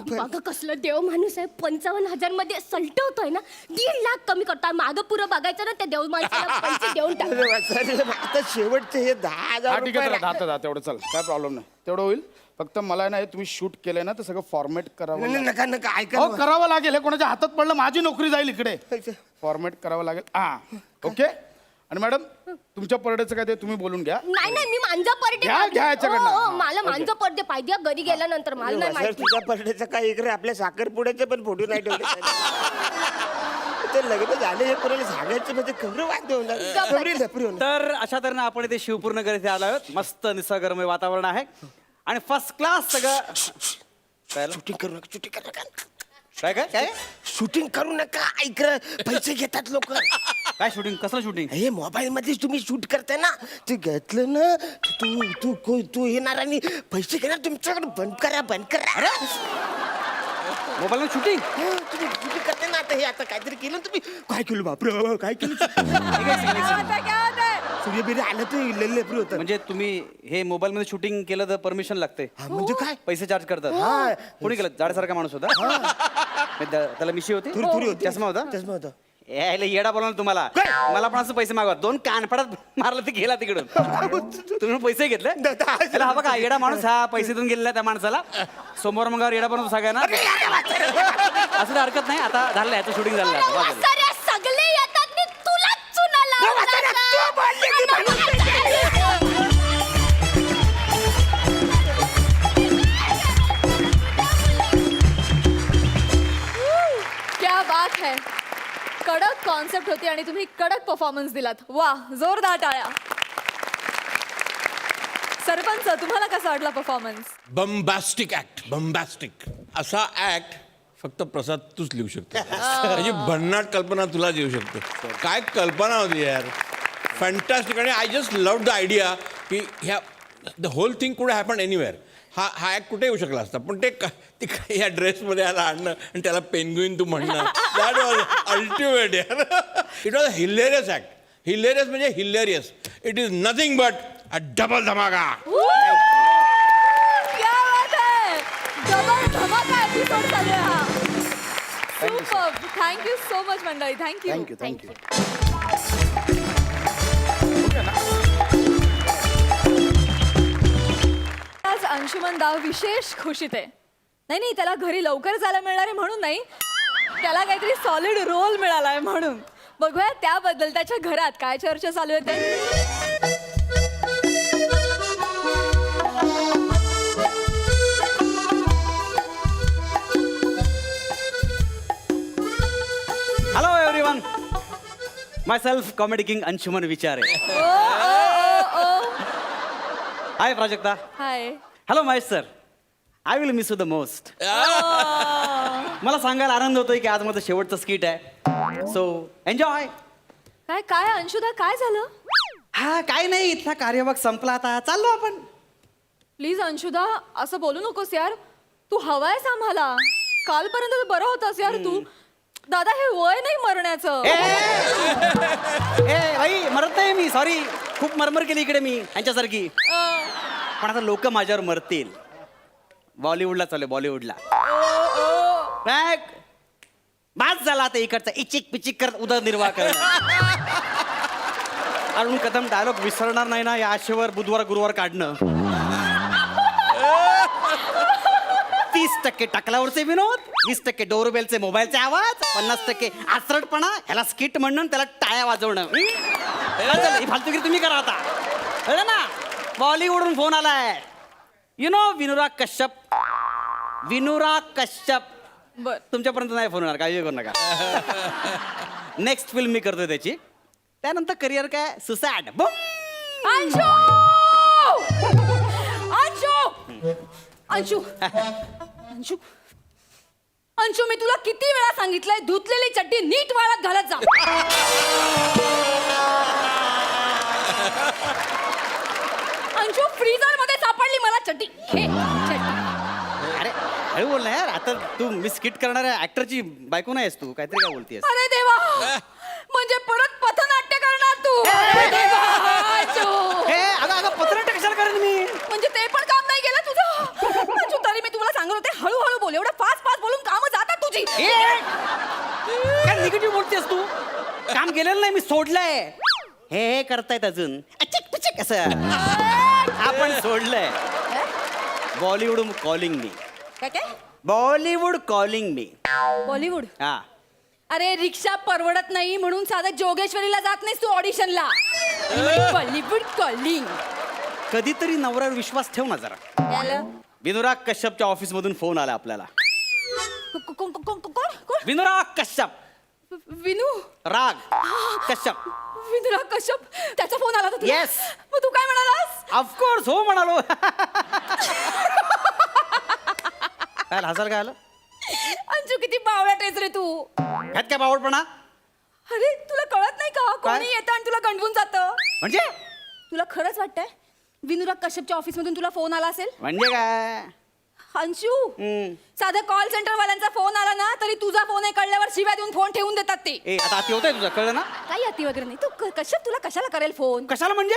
बघा कसलं देव माणूस आहे. 55,000 मध्ये सलटवतोय ना. 1.5 लाख कमी करताय. मागं पुरं बघायचं ना, त्या देव माणसाला पैसे देऊन टाक. अरे वासारे, आता शेवटचे हे 10,000 हा ठीक आहे रुपये चला 10 तेवढं चल काय प्रॉब्लेम नाही. तेवढं होईल. फक्त मला नाही तुम्ही शूट केलंय ना ते सगळं फॉर्मॅट करावं नाही, लागेल. नका नका ऐका हो ना. करावं लागेल. हे कोणाच्या हातात पडलं माझी नोकरी जाईल इकडे. फॉर्मॅट करावं लागेल. हा ओके. आणि मॅडम तुमच्या परडेचं काय ते तुम्ही बोलून घ्या. नाही मी मांजा परडे घ्या याच्याकडनं. मला मांजा परडे पाहिजे घरी गेल्यानंतर. मला नाही वासारे, माहिती. तुझ्या परड्याचं काय इकडे आपल्या साखरपुड्याचे पण फोटो नाही ठेवले. ते लग्न झाले हे कोणाला सांगायचं म्हणजे खबर वाद होणार. खबरी लफरी होणार. तर अशा तऱ्हेने आपण इथे शिवपूरनगर इथे आलो आहोत. मस्त निसर्गरम्य वातावरण आहे आणि फर्स्ट क्लास सगळं. काय शूटिंग करू नका, शूटिंग करू नका. काय काय काय शूटिंग करू नका. ऐकलं पैसे घेतात लोक. काय शूटिंग? कसलं शूटिंग? हे मोबाईल मध्ये तुम्ही शूट करताय ना, ते घेतलं ना तू येणार आणि पैसे घेणार तुमच्याकडे. बंद करा. मोबाईल मध्ये शूटिंग? तुम्ही शूटिंग करताय ना. आता हे आता काहीतरी केलं तुम्ही. काय केलं बापरे, काय केलं? सूर्यबिरी आलं तर लल्लेपरी होतं. म्हणजे तुम्ही हे मोबाईल मध्ये शूटिंग केलं तर परमिशन लागते? म्हणजे काय? पैसे चार्ज करतात? कोणी केलं? जाडसारखा माणूस होता? त्याला मिशी होती? थुरी होती. चष्मा होता? चष्मा होता. यायला येडा बोला तुम्हाला. मला पण असं पैसे मागवा. 2 कानफडात मारलं ते गेला तिकडून. तुम्ही पैसे घेतले? त्याला हा बघा येडा माणूस हा पैसे देऊन गेलेला त्या माणसाला. सोमवार मंगळवार येडा बनवतो सगळ्यांना. असं तर हरकत नाही. आता झालं याचं शूटिंग झालं. वासाऱ्या सगळे येतात मी तुलाच चुनाला. क्या बात है. कडक कॉन्सेप्ट होती आणि तुम्ही कडक परफॉर्मन्स दिलात. वा, जोरदार टाळ्या. सरपंच तुम्हाला कसा वाटला परफॉर्मन्स? बम्बॅस्टिक ऍक्ट. बम्बॅस्टिक असा ऍक्ट फक्त प्रसाद तूच लिहू शकतो. म्हणजे भन्नाट कल्पना तुला येऊ शकते. काय कल्पना होती यार. फॅन्टॅस्टिक. आणि I just love the idea की ह्या द होल थिंग कुड हॅपन एनिवेअर. हा ऍक्ट कुठे येऊ शकला असता पण ते या ड्रेसमध्ये याला आणणं आणि त्याला पेनग्विन तू म्हणणं दॅट वॉज अल्टिमेट यार. It was a hilarious act. Hilarious म्हणजे hilarious. It is nothing but a double धमाका. क्या एपिसोड चालू आहे हा. सुपर. थँक्यू सो मच मंडळी. थँक्यू. थँक्यू आज अंशुमन दाव विशेष खुशीत आहे. नाही त्याला घरी लवकर जायला मिळणार आहे म्हणून नाही, त्याला काहीतरी सॉलिड रोल मिळाला आहे म्हणून. बघूया त्याबद्दल त्याच्या घरात काय चर्चा चालू आहे ते. Hello everyone, my self comedy king Anshuman Vichare. High Prajakta. High. Hello Mahesh sir, I will miss you the most. मला सांगायला आनंद होतोय की आज माझं शेवटचं स्किट आहे, सो एन्जॉय. काय काय अंशुदा काय झालं? हा काय नाही, इथला कार्यभाग संपला, आता चाललो आपण. प्लीज अंशुदा असं बोलू नकोस यार. तू हवायस आम्हाला. कालपर्यंत तर बरं होतास यार तू. दादा हे वय नाही मरण्याचं. ए भाई, मरत नाही मी, सॉरी. खूप मरमर केली इकडे मी यांच्यासारखी. पण आता लोक माझ्यावर मरतील. बॉलिवूडला चालू, बॉलिवूडला. बाज झाला आता इकडचा इचिक पिचिक करत उदरनिर्वाह करणं. अरुण कदम डायलॉग विसरणार नाही ना या आशेवर बुधवार गुरुवार काढणं. 30% टाकल्यावरचे विनोद, 20% डोरबेलचे मोबाईलचे आवाज, 50% आसरटपणा, ह्याला स्किट म्हणणं, त्याला टाळ्या वाजवणं. ही फालतूगिरी तुम्ही करा आता. कळलं ना? बॉलिवूडहून फोन आलाय. You know Vinurag Kashyap. विनुराग कश्यप. बर. तुमच्यापर्यंत नाही फोन होणार, काळजी करू नका. नेक्स्ट फिल्म मी करतोय त्याची. त्यानंतर करिअर काय सुसॅड. अंशू! अंशू! अंशू! अंशू! अंशू, मी तुला किती वेळा सांगितलंय धुतलेली चड्डी नीट वाळत घालत जा. अंशू, फ्रीजर मध्ये सापडली मला चड्डी. घे चड्डी. अरे हळू बोल ना यार. आता तू मी स्किट करणाऱ्या ऍक्टरची बायको नाहीस तू, काहीतरी काय बोलतेस. अरे देवा, म्हणजे परत पथनाट्य करणार तू. अरे देवा, अंशू. हे अगं पत्रनाट्य कशाला करेन मी. म्हणजे ते पण काम नाही केलं तुझं. अंशू, तरी मी तुम्हाला सांगत होते हळूहळू बोल. एवढं फास्ट फास्ट बोलून कामं जातात तुझी. काय निगेटिव्ह बोलतेस तू. काम केलेलं नाही मी, सोडलंय. हे करतायत अजून अचिक पिचिक असं. आपण सोडलंय. Bollywood calling me. काय काय? Bollywood calling me. बॉलिवूड? हा. अरे रिक्षा परवडत नाही म्हणून साधं जोगेश्वरीला जात नाहीस तू ऑडिशनला. बॉलिवूड कॉलिंग. कधीतरी नवऱ्यावर विश्वास ठेव ना जरा. विनुराग कश्यपच्या ऑफिस मधून फोन आला आपल्याला. कोण? विनुराग कश्यप. विनू राग कश्यप. विनुराग कश्यप. त्याचा फोन आला होता. Yes. मग तू काय म्हणालास? ऑफकोर्स हो म्हणालो. काय हसायला काय आलं. अंशू, किती बावळट आहेस रे तू. ह्यात काय बावडपणा. अरे तुला कळत नाही का कोणी येतं आणि तुला गंडवून जातं. म्हणजे तुला खरंच वाटतंय विनुराग कश्यपच्या ऑफिस मधून तुला फोन आला असेल? म्हणजे काय. अंशू, साधा कॉल सेंटर वाल्यांचा फोन आला ना तरी तुझा फोन आहे कळल्यावर शिव्या देऊन फोन ठेवून देतात ते. ए आता अति होतंय तुझं, कळलं ना. काही अति वगैरे नाही. तू कश्यप तुला कशाला करेल फोन? कशाला म्हणजे.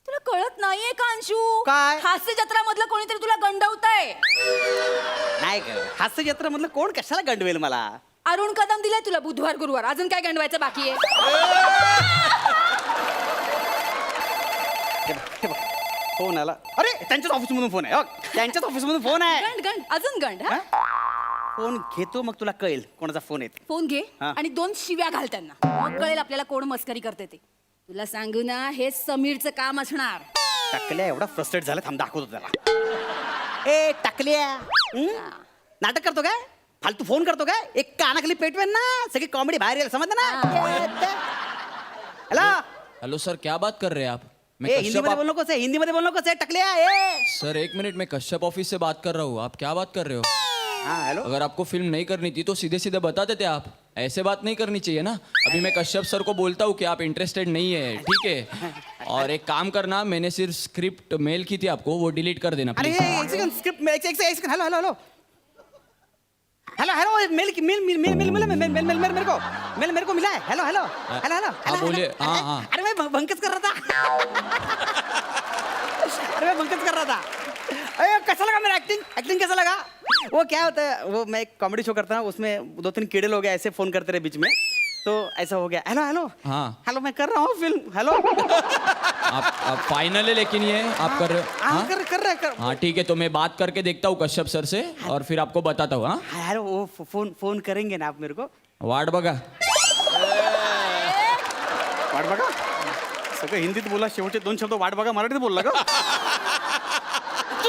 तुला कळत नाहीये का अंशू? काय? हास्य जत्रा मधलं कोणीतरी तुला गंडवतंय. नाही का हास्य जत्रेमधलं कोण कशाला गंडवेल मला. अरुण कदम दिलाय तुला बुधवार गुरुवार. अजून काय गंडवायचं बाकी आहे? फोन आला. अरे त्यांच्याच ऑफिस मधून फोन आहे. हो, त्यांच्याच ऑफिस मधून फोन आहे. गंड गंड अजून गंड. हा? फोन घेतो मग तुला कळेल कोणाचा फोन येते. फोन घे हा. आणि 2 शिव्या घाल त्यांना. मग कळेल आपल्याला कोण मस्करी करते ते. तुला सांगू ना, हे समीरचं काम असणार. टाकल्या एवढा फ्रस्ट्रेट झाला, थांब दाखवतो त्याला. ए टाकल्या नाटक करतो काय, फालतू फोन करतो काय. एक कानाखाली पेटवेन ना, सगळी कॉमेडी बाहेर येईल, समजलं ना. हॅलो हेलो सर, क्या बात कर रहे हैं आप? मैं ए कश्यप हिंदी मध्ये बोल नकोस, हिंदी मध्ये बोल नकोस. टाकल्या सर एक मिनट, मैं कश्यप ऑफिस से बात कर रहा हूँ. आप क्या बात कर रहे हो? हाँ हेलो. अगर आपको फिल्म नहीं करनी थी तो सीधे सीधे बता देते आप. ऐसे बात नहीं करनी चाहिए ना. अभी मैं कश्यप सर को बोलता हूँ कि आप इंटरेस्टेड नहीं है, ठीक है. और एक काम करना, मैंने सिर्फ स्क्रिप्ट मेल की थी आपको, वो डिलीट कर देना अरे प्लीज. एक सेकंड, स्क्रिप्ट एक second. Hello hello hello hello hello. Mail mail mail mail mail mail mail mail मेरे को मिला है. Hello hello hello hello. हाँ बोलिए. हाँ हाँ. अरे मैं बंकस कर रहा था. अरे मैं बंकस कर रहा था. अरे कैसा लगा मेरा एक्टिंग एक्टिंग कैसा लगा? वो क्या होता है, वो मैं एक कॉमेडी शो करता हूँ, उसमें 2-3 कीड़े लोग ऐसे फोन करते रहे बीच में, तो ऐसा हो गया, हेलो हेलो हाँ। हेलो मैं कर रहा हूँ फिल्म, हेलो। आप फाइनल है लेकिन ये आप कर रहे हो? हाँ कर रहे कर हाँ ठीक है, तो मैं बात करके देखता हूँ कश्यप सर से और फिर आपको बताता हूँ. हाँ यार वो फोन करेंगे ना आप मेरे को? वाट बघा. वाट बघा सगळं हिंदीत बोला, शेवटचे 2 शब्द वाट बघा मराठीत बोलला का?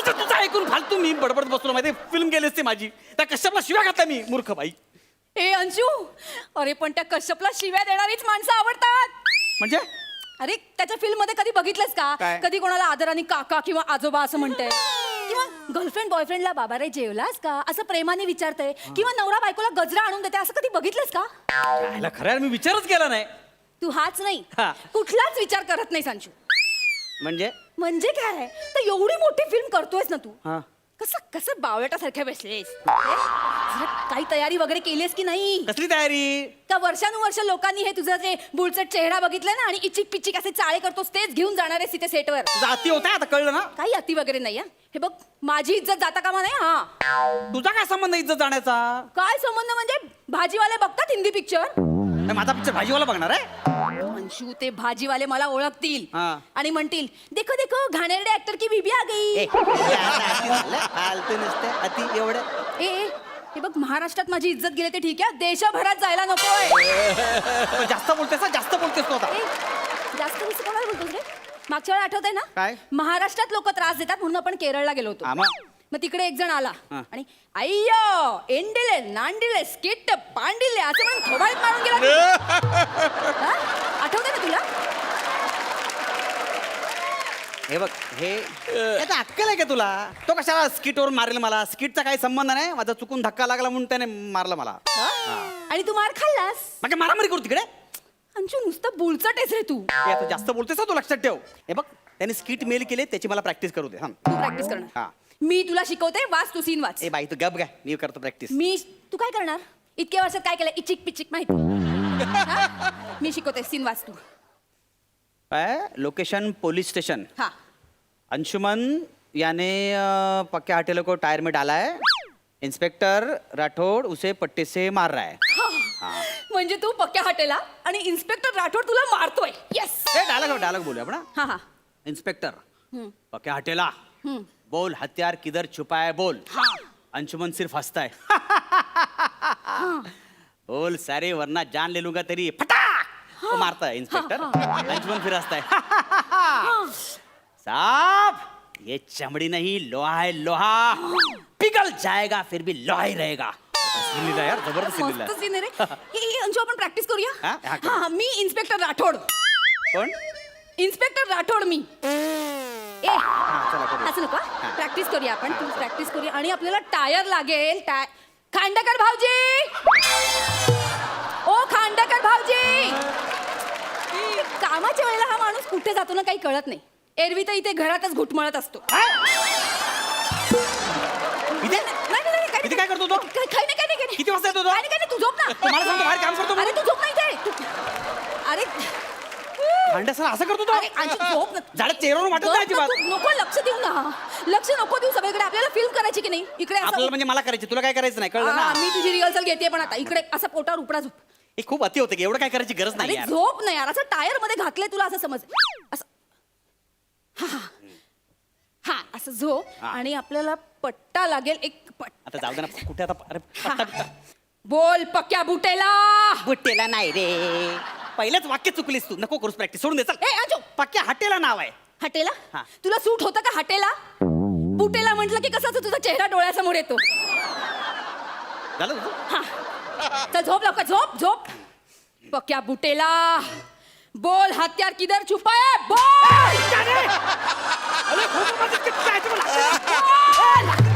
तुझं ऐकून फालतू मी बडबडत बसलो, माहिती फिल्म गेली असते माझी, त्या कश्यपला शिव्या घातल्या मी, मूर्ख बाई. ए अंशू, अरे पण त्या कश्यपला शिव्या देणारीच माणसं आवडतात. म्हणजे अरे त्याच्या फिल्म मध्ये कधी बघितलंस का? काय? कधी कोणाला आदराने काका किंवा आजोबा असं म्हणते, किंवा गर्लफ्रेंड बॉयफ्रेंडला बाबा रे जेवलास का असं प्रेमाने विचारते, किंवा नवरा बायकोला गजरा आणून देते, असं कधी बघितलंस का? यायला खरं यार, मी विचारच केला नाही. तू हाच नाही हा. कुठलाच विचार करत नाही अंशू. म्हणजे काय तर एवढी मोठी फिल्म करतोयस ना तू, हा. कसं कसं बावळटासारख्या बसलेस? जरा काही तयारी वगैरे केलीस की नाही? कसली तयारी? का वर्षानुवर्ष लोकांनी हे तुझं जे बुलचट चेहरा बघितलाय ना आणि इचिक पिचिक असे चाळे करतोस तेच घेऊन जाणार आहेस तिथे सेटवर? जाती होता आता कळलं ना? काही अति वगैरे नाही हा. हे बघ माझी इज्जत जाता कामा नाही. हा तुझा काय संबंध इज्जत जाण्याचा? काय संबंध म्हणजे भाजीवाले बघतात हिंदी पिक्चर. माझा पिक्चर भाजीवाला बघणार आहे? अंशू ते भाजीवाले मला ओळखतील हा. आणि म्हणतील देखो देखो घाणेरडे ऍक्टर की बीबी आ गई. फालतू नुसते अति एवढं. ए हे बघ महाराष्ट्रात माझी इज्जत गेली ते ठीक आहे, देशभरात जायला नकोय. जास्त बोलतेस तू आता. ए, जास्त दिवस कोणाला बोलतोस रे? मागच्या वेळा आठवतंय ना? काय? महाराष्ट्रात लोक त्रास देतात म्हणून आपण केरळला गेलो होतो. हा, मग तिकडे एक जण आला हा. आणि अय्यो एंडिले नांडिले स्किट पांडिले असं म्हणून थोबाळीत मारून गेला. हा? आठवतंय ना तुला? हे बघ हे त्याचा अक्कल आहे का तुला? तो कशाला स्किटवर मारेल मला? स्किटचा काही संबंध नाही, माझा चुकून धक्का लागला म्हणून त्याने मारला मला. आणि तू मार खाल्लास. म्हणजे मारामारी करू तिकडे? अंशू नुसतं बुलचट आहेस रे तू. हे आता जास्त बोलतेस ना तू, लक्षात ठेव. हे बघ त्याने स्किट मेल केले, त्याची मला प्रॅक्टिस करू दे. हा तू प्रॅक्टिस करणार, हा. मी तुला शिकवते. वाच तू सीन वाच. ए बाई तू गप काय, मी करतो प्रॅक्टिस. तू काय करणार? इतक्या वर्षात काय केलं? इचिक पिचिक माहिती. हा? मी शिकवते, सीन वाच तू. Location police station. हा अंशुमन याने पक्के हॉटेल को टायर में डाला है, इंस्पेक्टर राठौड़ उसे पट्टे से मार रहा है. म्हणजे तू पक्क्या हॉटेला आणि इन्स्पेक्टर राठोड तुला मारतोय. येस. डायलॉग बोलूया आपण. हा हा इंस्पेक्टर पक्के हॉटेला बोल, हथियार किधर छुपा है बोल. अंशुमन सिर्फ हंसता है. बोल सारे वरना जान ले लूंगा तेरी. फटा वो मारता है इंस्पेक्टर. अंशुमन फिर हंसता है. साहब ये चमड़ी नहीं लोहा है, लोहा पिघल जाएगा फिर भी लोहा ही रहेगा. सीन यार जबरदस्त सीन मस्त सीन आहे रे. हे अंशू आपण प्रॅक्टिस करूया. हा, हा, करू. हा मी इन्स्पेक्टर राठोड. कोण? इन्स्पेक्टर राठोड मी. ए चला करू. असं नको प्रॅक्टिस करूया आपण. तू प्रॅक्टिस करूया आणि आपल्याला टायर लागेल. खांडेकर भाऊजी, ओ खांडेकर भाऊजी. कामाच्या वेळेला हा माणूस कुठे जातो ना काही कळत नाही. एरवी तर इथे घरातच घुटमळत असतो. इथे काय करतो तो? काही नाही. किती वाजता येतो तो? काही नाही, तू झोप ना. तुम्हाला सांगतो बाहेर काम करतो. अरे तू झोप नाही ते. अरे भांड्या सर असं करतो तो? अरे अंशू झोप ना. झाड चेहऱ्यावर वाटत नाही झोप ना अजिबात. तू. नको लक्ष देऊ ना. लक्ष नको देऊ सगळीकडे. आपल्याला फिल्म करायची की नाही इकडे असं. आपल्याला म्हणजे मला करायची, तुला काय करायचं नाही, कळलं हा, ना? मी तुझी रिहर्सल घेते पण आता इकडे असं पोटावर उपडा झोप. हे खूप अति होते की, एवढं काय करायची गरज अरे नाही यार. झोप नाही यार. असं टायर मध्ये घातलंय तुला असं समज. असं हा असं झोप. हा. आणि आपल्याला पट्टा लागेल एक आता जाऊ दे ना, कुठे आता? अरे पट्टा बिट्टा. बोल पक्क्या बुटेला. बुट्टेला नाही रे, पहिलंच वाक्य चुकलीस तू. नको करूस प्रॅक्टिस, सोडून दे चल. ए अंशू पक्क्या हॉटेला नाव आहे. हटेला. हा. तुला सूट होतं का हटेला? बुटेला म्हटलं की कसं तुझा चेहरा डोळ्यासमोर येतो. झालं तुझं? हा चल झोप लवकर. झोप. पक्क्या बुटेला बोल, हत्यार किधर छुपा है बोल.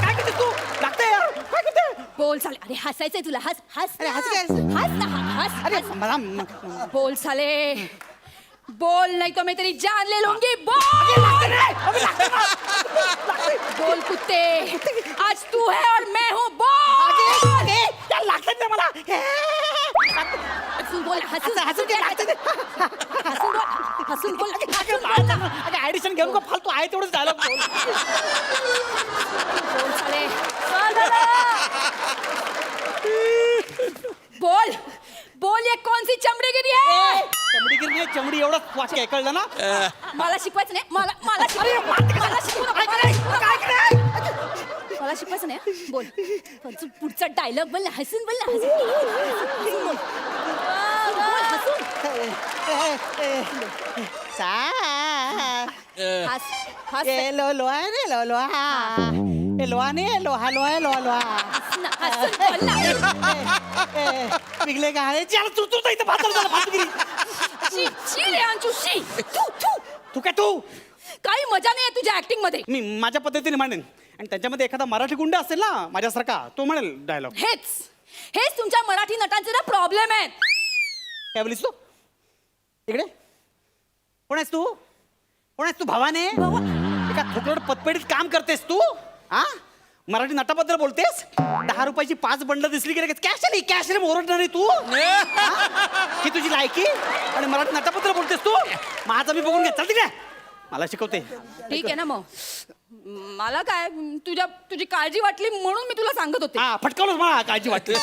काय करते तू? लागतंय यार, काय करते? बोल साले. अरे हसायचंय तुला. हस हस अरे हस काय? हस ना. हस अरे हस. मला बोल साले. बोल नहीं तो मैं तेरी जान ले लूंगी. बोल. बोल कुत्ते, आज तू है और मैं हूँ. बोल. लागत मला. हसून बोल हसून हसून काय लागतं ते? हसून बोल हसून बोल ना. अगं ऍडिशन घेऊन का फालतू आहे तेवढंच डायलॉग बोल. बोल साले. बोल बोल ये कौन सी चमड़ी गिरी है चमडी गिरली आहे, चमडी एवढं वाक्य आहे, कळलं ना? मला शिकवायचं नाही मला शिकवू मला शिकवायचं नाही हं? बोल पण पुढचा डायलॉग बोल ना हसून बोल ना हसून बोल. बोल, हसून. हस हस हसून बोल ना. पिघले का चल तू तू इथं भातर झालं भातगिरी. शी शी रे अंशू शी तू तू काय तू काही मजा नाही आहे तुझ्या ऍक्टिंग मध्ये. मी माझ्या पद्धतीने म्हणेन आणि त्यांच्यामध्ये एखादा मराठी गुंड असेल ना माझ्यासारखा तो म्हणेल डायलॉग. हेच तुमच्या मराठी नटांचे ना प्रॉब्लेम आहेत. काय बोलीस तू इकडे कोण आहेस तू कोण आहेस तू भावाने एका थोकड पतपेढीत काम करतेस तू हा मराठी नटाबद्दल बोलतेस 10 रुपयाची 5 बंडल दिसली की कॅश आली कॅश रे ओरडणार आहे तू हा? ही तुझी लायकी आणि मराठी नटाबद्दल बोलतेस तू माझं मी बघून घे चल तिकडे मला शिकवते. ठीक आहे ना मग मला काय तुझी काळजी वाटली म्हणून मी तुला सांगत होते. हा फटकावलंच मला काळजी वाटते.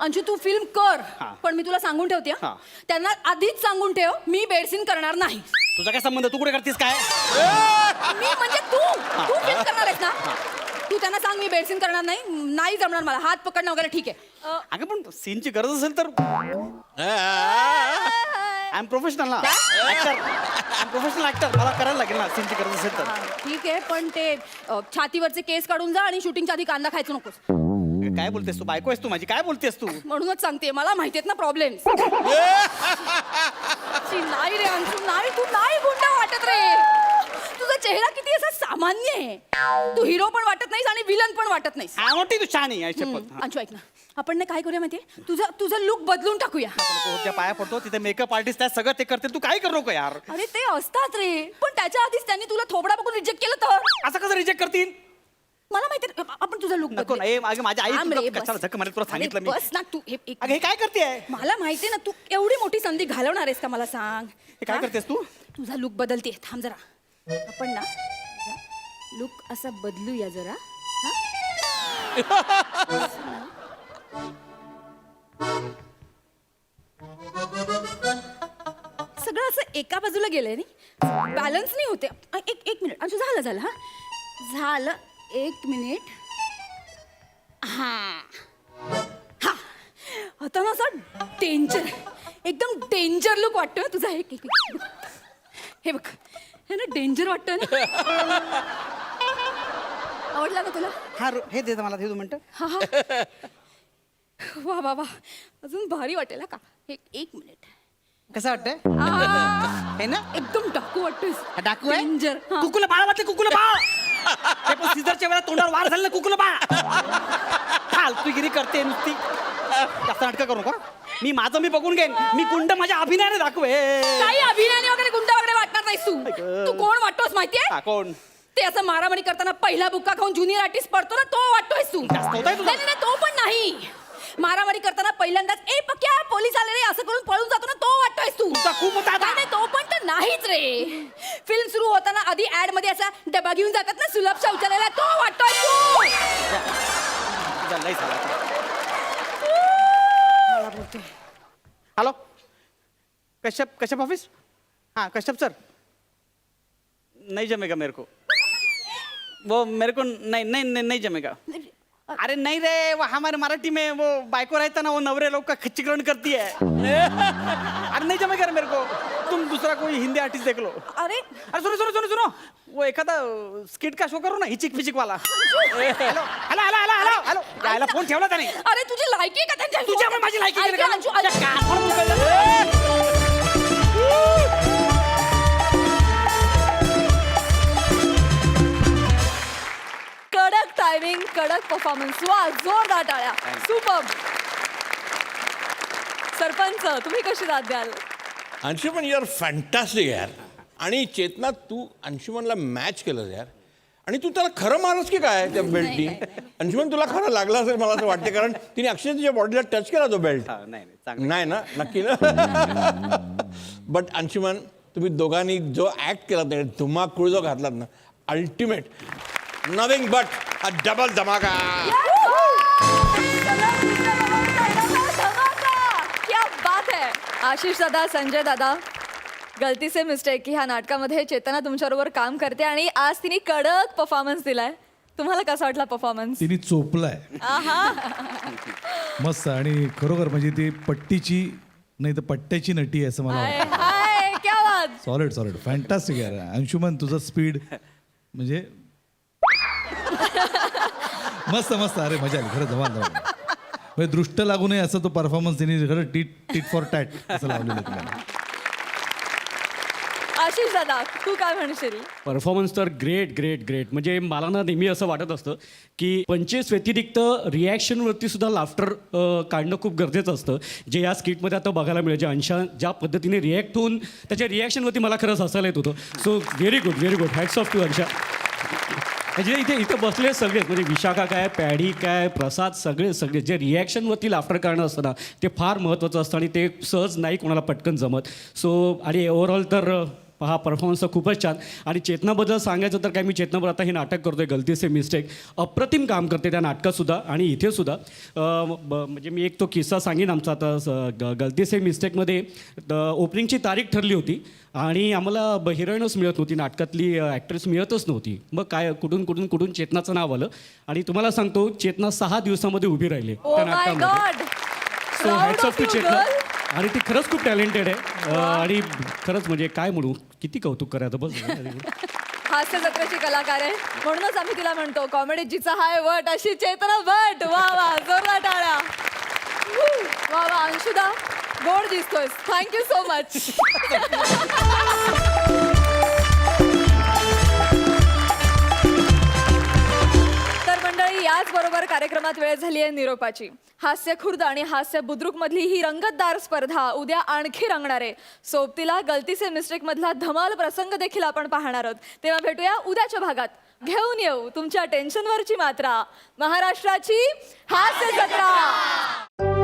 अंशू तू फिल्म कर हा. पण मी तुला सांगून ठेवते हं. हा. त्यांना आधीच सांगून ठेव मी बेडसीन करणार नाही. तुझा काय संबंध तू कुठे करतेस काय मी म्हणजे तू फिल्म करणार आहेस ना तू त्यांना सांग मी बेडसीन करणार नाही जमणार मला हात पकडणं वगैरे ठीक आहे. अगं पण सीनची गरज असेल तर आय एम प्रोफेशनल ना actor I am professional actor मला करायला लागेल ना सीनची गरज असेल तर. ठीक आहे पण ते छातीवरचे केस काढून जा आणि शूटिंगच्या आधी कांदा खायचो नकोस. काय बोलतेस तू बायको आहेस तू माझी काय बोलतेस तू म्हणूनच सांगते मला माहिती आहेत ना प्रॉब्लेम. नाही रे अंशू नाही तू नाही गुंडा वाटत रे. तुझा चेहरा किती असा सामान्य आहे. तू हिरो पण वाटत नाहीस आणि विलन पण वाटत नाहीस. हा मोठी तू छान आहे शपथ. अंशू ऐक ना आपण ना काय करूया माहितीये तुझं लुक बदलून टाकूया. त्या पाया पडतो तिथे मेकअप आर्टिस्ट आहे सगळं ते करतील तू काय करू नको यार. अरे ते असतात रे पण त्याच्या आधीच त्यांनी तुला थोबडा बघून रिजेक्ट केलं तर असं कसं रिजेक्ट करतील मला माहिती आपण तुझा लुक नको नाही मागे माझ्या आई तुला कशाला झक मारली तुला सांगितलं मी. बस ना तू अगं हे काय करतेय मला माहितीये ना तू एवढी मोठी संधी घालवणार आहेस का मला सांग. हे काय करतेस तू तुझा लुक बदलते थांब जरा आपण ना लुक असा बदलूया जरा सगळं असं एका बाजूला गेलंय नाही बॅलन्स नाही होते. एक मिनिट अंशू झालं हा झालं 1 मिनिट हा आता ना असं डेंजर एकदम डेंजर लुक वाटतोय तुझा. हे बघ हे ना डेंजर वाटतोय ना. आवडला ना तुला हा हे दे मला ते 2 मिनिटं. हा वा वा वा अजून भारी वाटेल का. एक मिनिट कसं वाटतंय हे ना एकदम डाकू वाटतोय. डाकू आहे डेंजर कुकुला बाळ वाटते कुकुला बाळ ते पण सीझरच्या वेळा तोंडावर वार झालेलं कुकुला बाळ फालतूगिरी करते नुसती. जास्त नाटकं करू का मी माझं मी बघून घेईन मी गुंड माझ्या अभिनयाने दाखवे. काही अभिनयाने वगैरे गुंडा वगैरे वाटणार नाहीस तू कोण वाटतोस माहितीये कोण ते असं मारामारी करताना पहिला बुक्का खाऊन ज्युनियर आर्टिस्ट पडतो ना तो वाटतोयस तू. जास्त होतंय तुझं. नाही तो पण नाही मारामारी करताना पहिल्यांदाच ए पक्या पोलीस आले रे असं करून पळून जातो ना तो वाटतोयस तू. तुझा खूप होता आता. नाही तो पण तर नाहीच रे. फिल्म सुरू होताना आधी ऍड मध्ये असा डबा घेऊन जातात ना सुलभ शौचालयाला तो वाटतोय तू. तुझा लय झाला. हॅलो कश्यप ऑफिस हाँ कश्यप सर नहीं जमेगा मेरे को वो मेरे को नहीं जमेगा. अरे नहीं रे वो हमारे मराठी में वो बाइको रहता ना वो नवरे लोग का खच्चीकरण करती है. अरे नहीं जमेगा रे मेरे को तुम दूसरा कोई हिंदी आर्टिस्ट देख लो. अरे सुनो वो एखादा स्किट का शो करो ना हिचिक फिचिक वाला. हॅलो यायला फोन ठेवला त्याने. अरे तुझी लायकी आहे का त्यांच्या तुझ्या माझी लायकी ऐक ना, अंशू, ऐक. कडक टायमिंग कडक परफॉर्मन्स वा जोरदार टाळ्या सुपर. सरपंच तुम्ही कशी दाद द्याल. अंशुमन यू आर फॅन्टॅस्टिक यार. आणि चेतना तू अंशुमनला मॅच केलं यार. आणि तू त्याला खरं मारस की काय त्या बेल्टनी? अंशुमन तुला खरं लागलं असेल मला असं वाटते, कारण तिने अक्षरशः तुझ्या बॉडीला टच केला तो बेल्ट. नाही ना, नक्की ना. बट अंशुमन, तुम्ही दोघांनी जो ऍक्ट केला ते धुमाकूळ जो घातलात ना, ultimate, nothing but a double धमाका. क्या बात है. आशिष दादा, संजय दादा, गलती से मिस्टेक की ह्या नाटकामध्ये चेतना तुमच्याबरोबर काम करते आणि आज तिने कडक परफॉर्मन्स दिलाय. तुम्हाला कसा वाटला परफॉर्मन्स? तिने चोपलाय मस्त. आणि खरोखर म्हणजे ती पट्टीची नाही तर पट्ट्याची नटी आहे असं मला वाटतं. हाय, क्या बात. सॉलिड फॅन्टास्टिक यार. अंशुमन तुझं स्पीड म्हणजे मस्त. अरे मजा आली खरं, धमाल. म्हणजे दृष्ट लागू नये असं तो परफॉर्मन्स तिने खरं टीट फॉर टॅट असं लावलेलं तुला. आशिष दादा, तू काय म्हणशील? परफॉर्मन्स तर ग्रेट. म्हणजे मला ना नेहमी असं वाटत असतं की पंचेस व्यतिरिक्त रिॲक्शनवरती सुद्धा लाफ्टर काढणं खूप गरजेचं असतं, जे या स्किटमध्ये आता बघायला मिळेल. जे अंशा ज्या पद्धतीने रिॲक्ट होऊन त्याच्या रिॲक्शनवरती मला खरंच हसायला येत होतं. So very good. Hats off to Ansha. म्हणजे इथे बसले सगळेच, म्हणजे विशाखा काय, पॅडी काय, प्रसाद, सगळे जे रिॲक्शनवरती लाफ्टर करणं असतं ना, ते फार महत्त्वाचं असतं आणि ते सहज नाही कोणाला पटकन जमत. सो आणि ओव्हरऑल तर हा परफॉर्मन्स तर खूपच छान. आणि चेतनाबद्दल सांगायचं तर काय, मी चेतनाबरोबर आता हे नाटक करतोय गलती से मिस्टेक, अप्रतिम काम करते त्या नाटकातसुद्धा आणि इथेसुद्धा. म्हणजे मी एक तो किस्सा सांगेन आमचा. आता गलती से मिस्टेकमध्ये ओपनिंगची तारीख ठरली होती आणि आम्हाला हिरोईनच मिळत नव्हती, नाटकातली ॲक्ट्रेस मिळतच नव्हती. मग काय कुठून चेतनाचं नाव आलं आणि तुम्हाला सांगतो चेतना 6 दिवसामध्ये उभी राहिली त्या नाटकामध्ये. सो हॅट्स ऑफ टू चेतना. आणि ती खरंच खूप टॅलेंटेड आहे आणि खरंच म्हणजे काय म्हणू, किती कौतुक करायचं बस. हास्य जत्रेची कलाकार आहे म्हणूनच आम्ही तिला म्हणतो कॉमेडी जिचा हाय वट अशी चेतना भट. वा, जोरदार टाळ्या. वा, अंशुदा गोड दिसतोय. Thank you so much. तर मंडळी, याचबरोबर कार्यक्रमात वेळ झाली आहे निरोपाची. हास्य खुर्द आणि हास्य बुद्रुक मधली ही रंगतदार स्पर्धा उद्या आणखी रंगणार आहे. सोबतीला गलती से मिस्टेक मधला धमाल प्रसंग देखील आपण पाहणार आहोत. तेव्हा भेटूया उद्याच्या भागात. घेऊन येऊ तुमच्या टेन्शनवरची मात्रा, महाराष्ट्राची हास्य जत्रा.